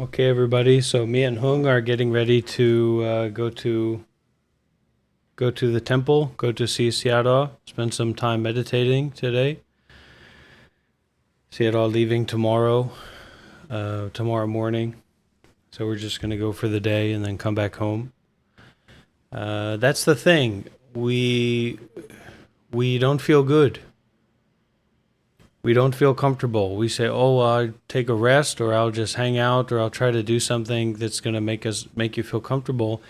Okay, everybody. So me and Hung are getting ready to go to the temple, go to see Siara, spend some time meditating today. Siara leaving tomorrow morning. So we're just going to go for the day and then come back home. That's the thing. We don't feel good. We don't feel comfortable. We say, "Oh, I'll take a rest, or I'll just hang out, or I'll try to do something that's going to make you feel comfortable."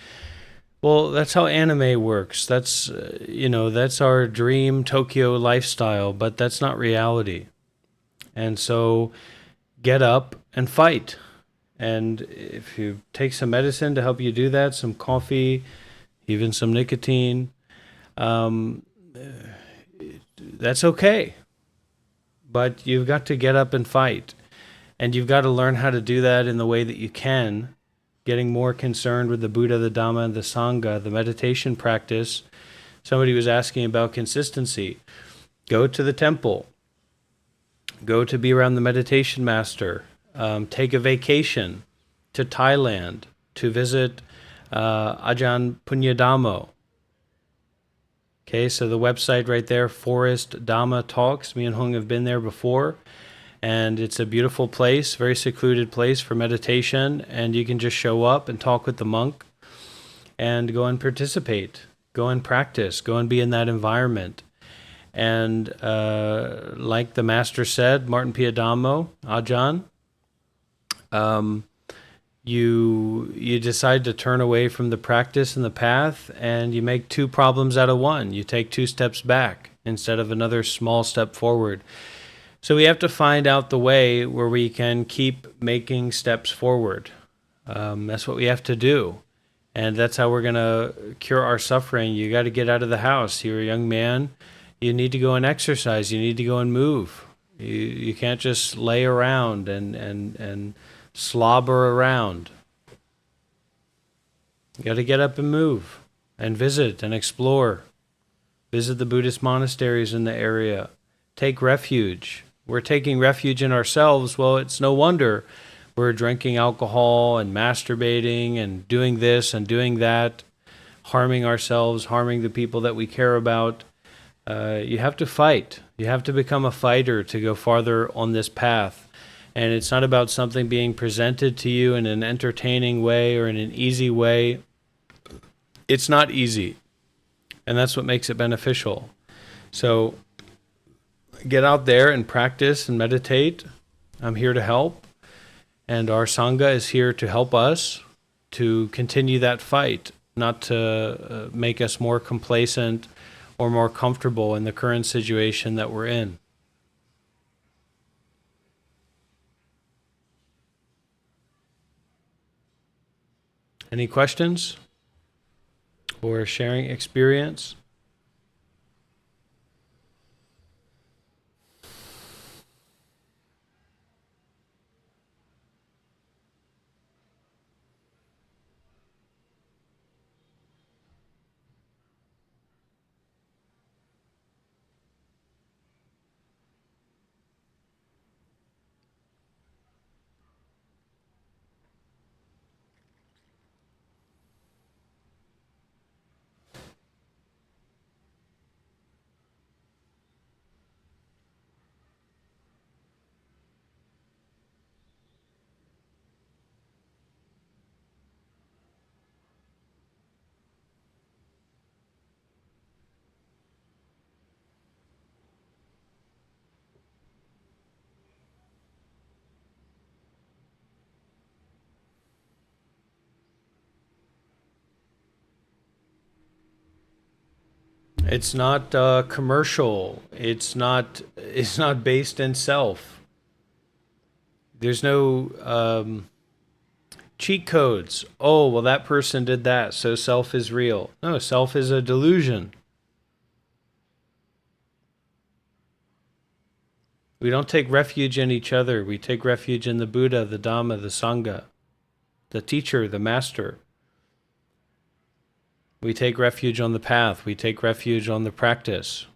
Well, that's how anime works. That's that's our dream Tokyo lifestyle, but that's not reality. And so, get up and fight. And if you take some medicine to help you do that, some coffee, even some nicotine, um, that's okay. But you've got to get up and fight. And you've got to learn how to do that in the way that you can, getting more concerned with the Buddha, the Dhamma, and the Sangha, the meditation practice. Somebody was asking about consistency. Go to the temple. Go to be around the meditation master. Take a vacation to Thailand to visit Ajahn Punyadamo. Okay, so the website right there, Forest Dhamma Talks. Me and Hung have been there before. And it's a beautiful place, very secluded place for meditation. And you can just show up and talk with the monk and go and participate, go and practice, go and be in that environment. And like the master said, Martin Piyadamo, Ajahn, you decide to turn away from the practice and the path, and you make two problems out of one. You take 2 steps back instead of another small step forward. So we have to find out the way where we can keep making steps forward. That's what we have to do. And that's how we're going to cure our suffering. You got to get out of the house. You're a young man. You need to go and exercise. You need to go and move. You can't just lay around and slobber around. You got to get up and move and visit and explore. Visit the Buddhist monasteries in the area. Take refuge. We're taking refuge in ourselves. Well, it's no wonder we're drinking alcohol and masturbating and doing this and doing that, harming ourselves, harming the people that we care about. You have to fight. You have to become a fighter to go farther on this path. And it's not about something being presented to you in an entertaining way or in an easy way. It's not easy. And that's what makes it beneficial. So get out there and practice and meditate. I'm here to help. And our Sangha is here to help us to continue that fight, not to make us more complacent or more comfortable in the current situation that we're in. Any questions or sharing experience? It's not commercial. It's not based in self. There's no cheat codes. Oh, well, that person did that, so self is real. No, self is a delusion. We don't take refuge in each other. We take refuge in the Buddha, the Dhamma, the Sangha, the teacher, the master. We take refuge on the path. We take refuge on the practice.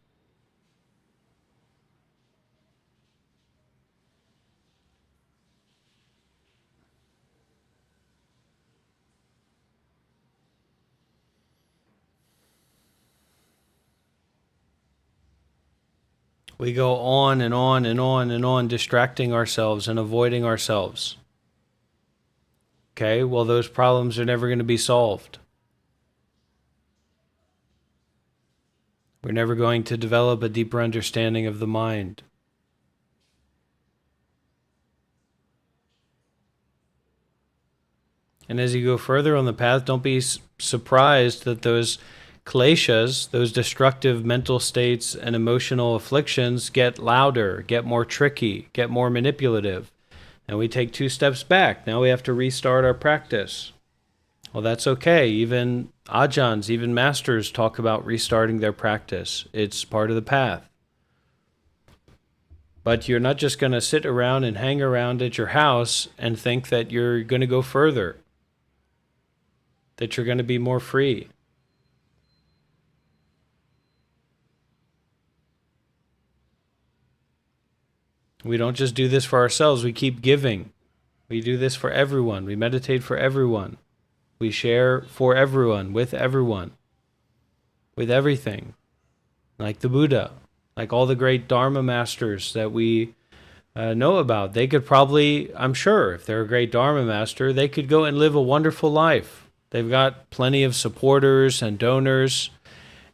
We go on and on and on and on, distracting ourselves and avoiding ourselves. Okay, well, those problems are never going to be solved. We're never going to develop a deeper understanding of the mind. And as you go further on the path, don't be surprised that those kleshas, those destructive mental states and emotional afflictions, get louder, get more tricky, get more manipulative. And we take 2 steps back. Now we have to restart our practice. Well, that's okay. Even ajahns, even masters talk about restarting their practice. It's part of the path. But you're not just going to sit around and hang around at your house and think that you're going to go further, that you're going to be more free. We don't just do this for ourselves, we keep giving. We do this for everyone. We meditate for everyone. We share for everyone, with everything. Like the Buddha, like all the great Dharma masters that we know about. They could probably, I'm sure, if they're a great Dharma master, they could go and live a wonderful life. They've got plenty of supporters and donors,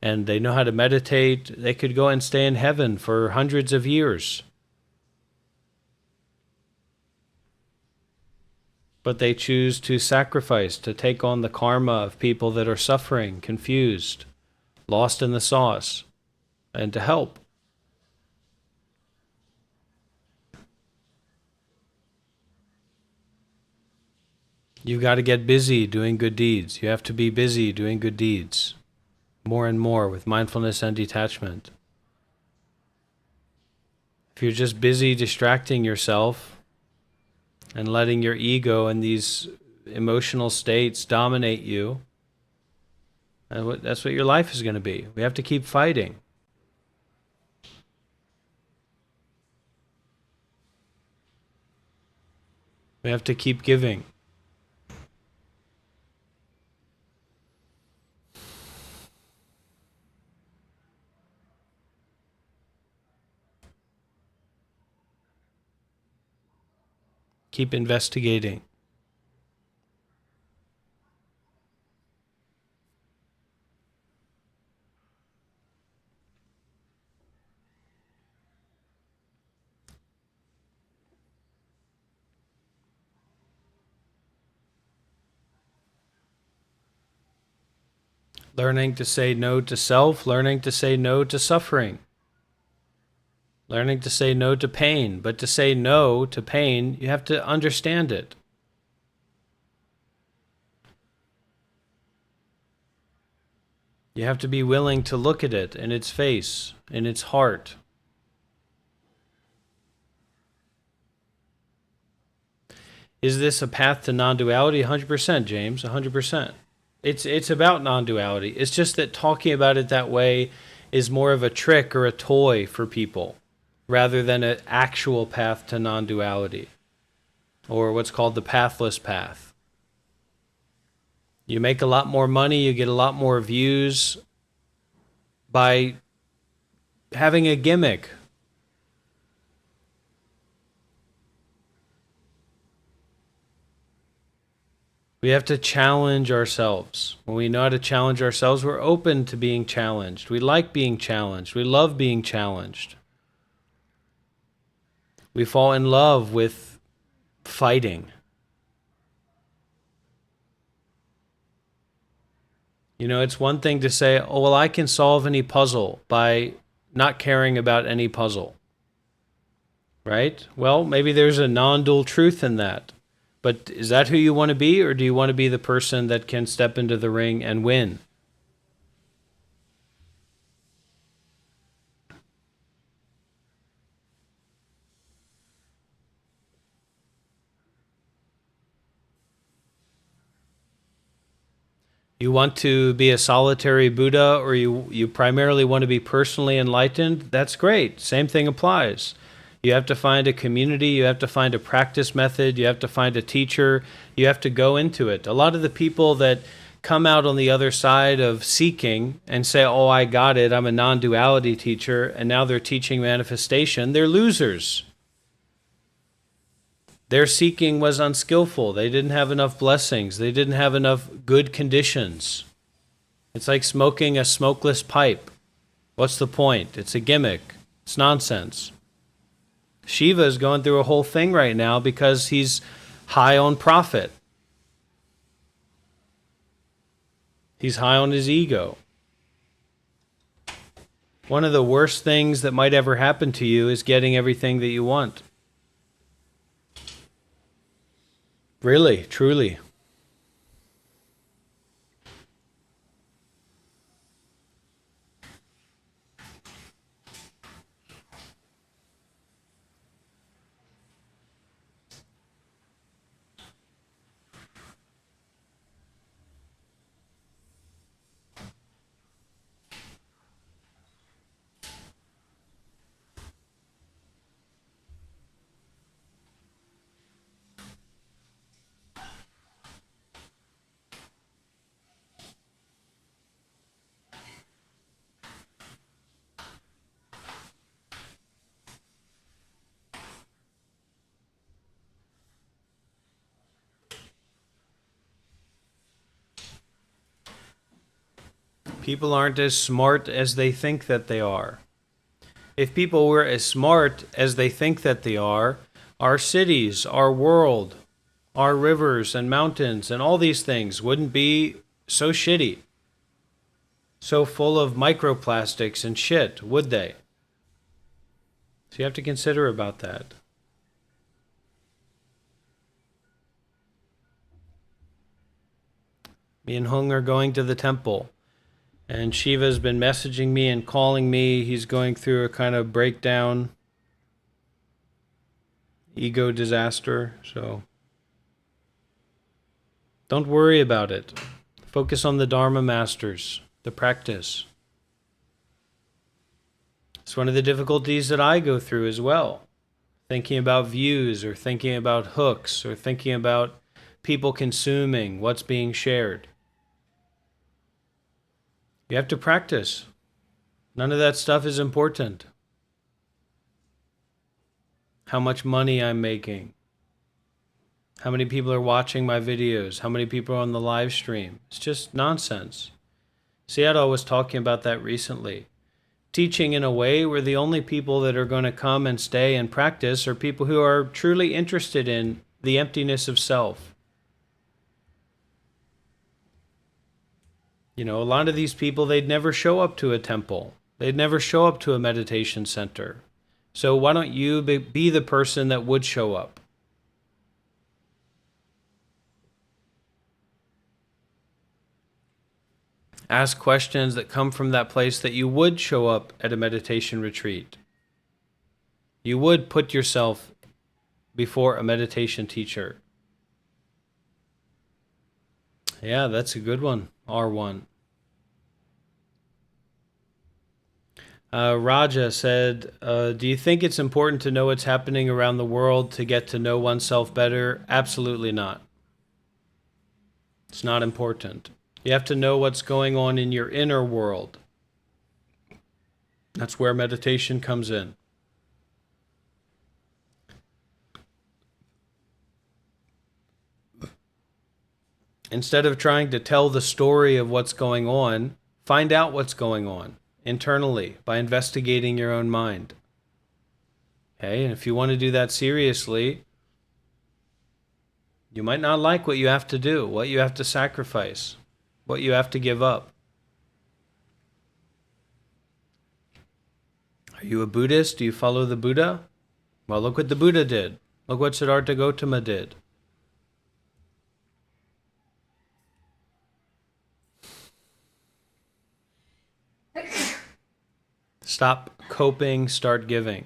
and they know how to meditate. They could go and stay in heaven for hundreds of years. But they choose to sacrifice, to take on the karma of people that are suffering, confused, lost in the sauce, and to help. You've got to get busy doing good deeds. You have to be busy doing good deeds, more and more with mindfulness and detachment. If you're just busy distracting yourself and letting your ego and these emotional states dominate you, that's what your life is going to be. We have to keep fighting. We have to keep giving. Keep investigating. Learning to say no to self, learning to say no to suffering. Learning to say no to pain. But to say no to pain, you have to understand it. You have to be willing to look at it in its face, in its heart. Is this a path to non-duality? 100%, James, 100%. It's about non-duality. It's just that talking about it that way is more of a trick or a toy for people, rather than an actual path to non-duality, or what's called the pathless path. You make a lot more money, you get a lot more views by having a gimmick. We have to challenge ourselves. When we know how to challenge ourselves, we're open to being challenged. We like being challenged. We love being challenged. We fall in love with fighting. You know, it's one thing to say, oh, well, I can solve any puzzle by not caring about any puzzle. Right? Well, maybe there's a non-dual truth in that. But is that who you want to be, or do you want to be the person that can step into the ring and win? You want to be a solitary Buddha, or you primarily want to be personally enlightened? That's great. Same thing applies. You have to find a community, you have to find a practice method, you have to find a teacher, you have to go into it. A lot of the people that come out on the other side of seeking and say, oh, I got it, I'm a non-duality teacher, and now they're teaching manifestation, they're losers. Their seeking was unskillful. They didn't have enough blessings. They didn't have enough good conditions. It's like smoking a smokeless pipe. What's the point? It's a gimmick. It's nonsense. Shiva is going through a whole thing right now because he's high on profit. He's high on his ego. One of the worst things that might ever happen to you is getting everything that you want. Really, truly. People aren't as smart as they think that they are. If people were as smart as they think that they are, our cities, our world, our rivers and mountains and all these things wouldn't be so shitty, so full of microplastics and shit, would they? So you have to consider about that. Me and Hung are going to the temple. And Shiva's been messaging me and calling me. He's going through a kind of breakdown, ego disaster. So don't worry about it. Focus on the Dharma masters, the practice. It's one of the difficulties that I go through as well. Thinking about views or thinking about hooks or thinking about people consuming what's being shared. You have to practice. None of that stuff is important. How much money I'm making. How many people are watching my videos. How many people are on the live stream. It's just nonsense. Seattle was talking about that recently. Teaching in a way where the only people that are going to come and stay and practice are people who are truly interested in the emptiness of self. You know, a lot of these people, they'd never show up to a temple. They'd never show up to a meditation center. So why don't you be the person that would show up? Ask questions that come from that place that you would show up at a meditation retreat. You would put yourself before a meditation teacher. Yeah, that's a good one. R1. Raja said, do you think it's important to know what's happening around the world to get to know oneself better? Absolutely not. It's not important. You have to know what's going on in your inner world. That's where meditation comes in. Instead of trying to tell the story of what's going on, find out what's going on internally by investigating your own mind. Okay, and if you want to do that seriously, you might not like what you have to do, what you have to sacrifice, what you have to give up. Are you a Buddhist? Do you follow the Buddha? Well, look what the Buddha did. Look what Siddhartha Gautama did. Stop coping, start giving.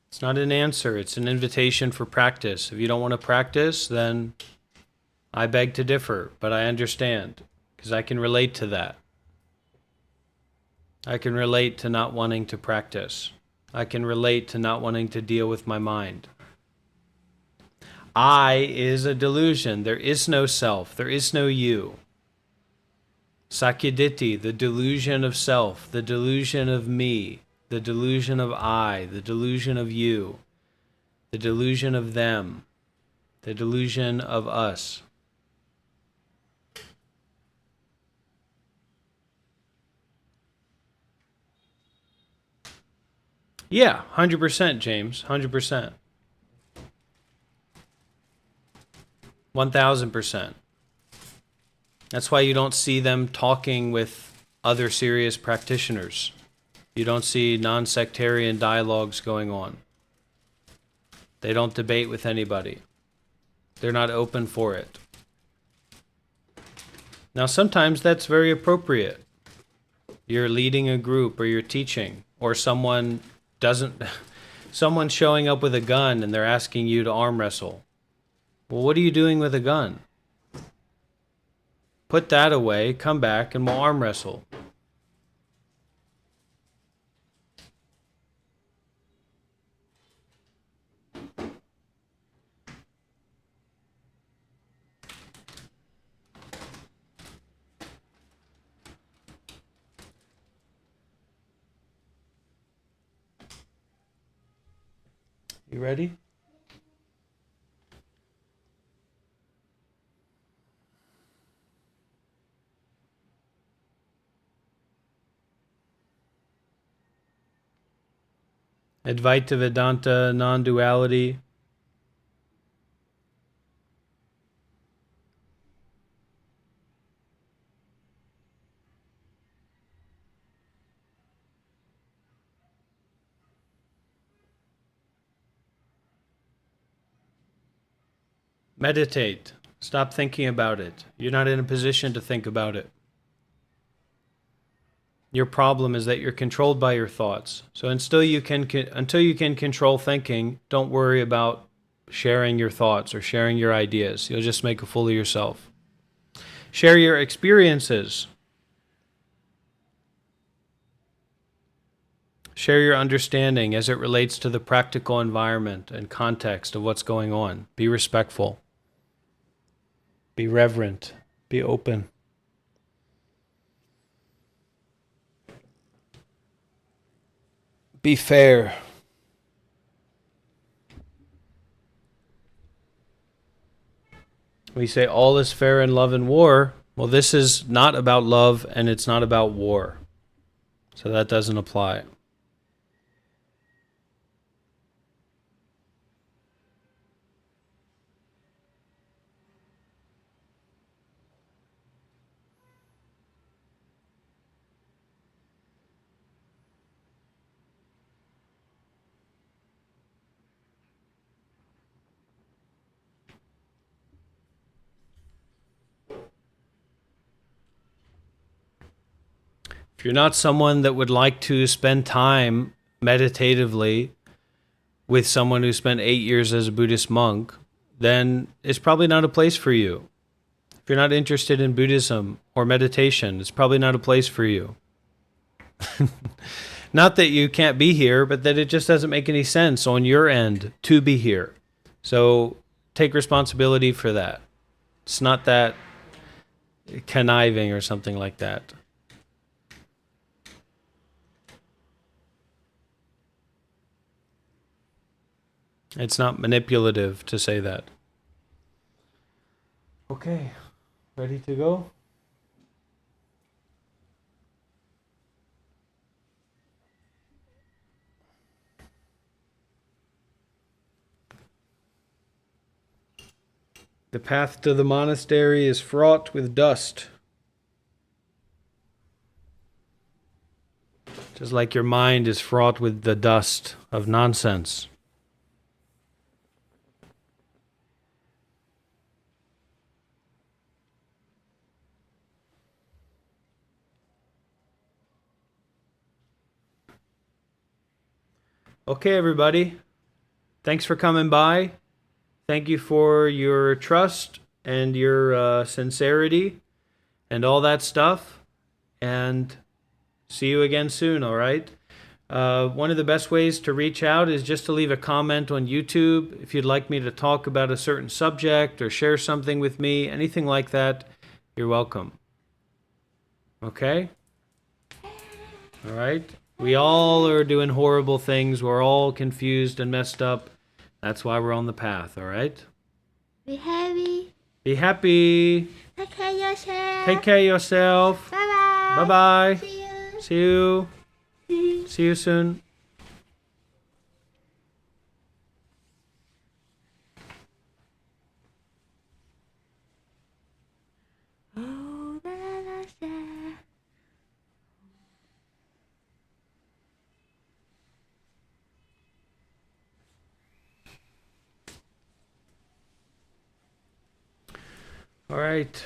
It's not an answer, it's an invitation for practice. If you don't want to practice, then I beg to differ, but I understand, because I can relate to that. I can relate to not wanting to practice. I can relate to not wanting to deal with my mind. I is a delusion. There is no self. There is no you. Sakyaditi, the delusion of self, the delusion of me, the delusion of I, the delusion of you, the delusion of them, the delusion of us. Yeah, 100%, James, 100%. 1000%. That's why you don't see them talking with other serious practitioners. You don't see non-sectarian dialogues going on. They don't debate with anybody. They're not open for it. Now, sometimes that's very appropriate. You're leading a group or you're teaching, or someone's showing up with a gun and they're asking you to arm wrestle. Well, what are you doing with a gun? Put that away, come back, and we'll arm wrestle. You ready? Advaita Vedanta, non-duality. Meditate. Stop thinking about it. You're not in a position to think about it. Your problem is that you're controlled by your thoughts. So until you can control thinking, don't worry about sharing your thoughts or sharing your ideas. You'll just make a fool of yourself. Share your experiences. Share your understanding as it relates to the practical environment and context of what's going on. Be respectful. Be reverent. Be open. Be fair. We say all is fair in love and war. Well, this is not about love and it's not about war. So that doesn't apply. If you're not someone that would like to spend time meditatively with someone who spent 8 years as a Buddhist monk, then it's probably not a place for you. If you're not interested in Buddhism or meditation, it's probably not a place for you. Not that you can't be here, but that it just doesn't make any sense on your end to be here. So take responsibility for that. It's not that conniving or something like that. It's not manipulative to say that. Okay, ready to go? The path to the monastery is fraught with dust. Just like your mind is fraught with the dust of nonsense. Okay, everybody. Thanks for coming by. Thank you for your trust and your sincerity and all that stuff. And see you again soon, all right? One of the best ways to reach out is just to leave a comment on YouTube. If you'd like me to talk about a certain subject or share something with me, anything like that, you're welcome. Okay? All right? We all are doing horrible things. We're all confused and messed up. That's why we're on the path, all right? Be happy. Be happy. Take care of yourself. Take care of yourself. Bye-bye. Bye-bye. See you. See you. See you soon. Oh, la, la, la, la. All right.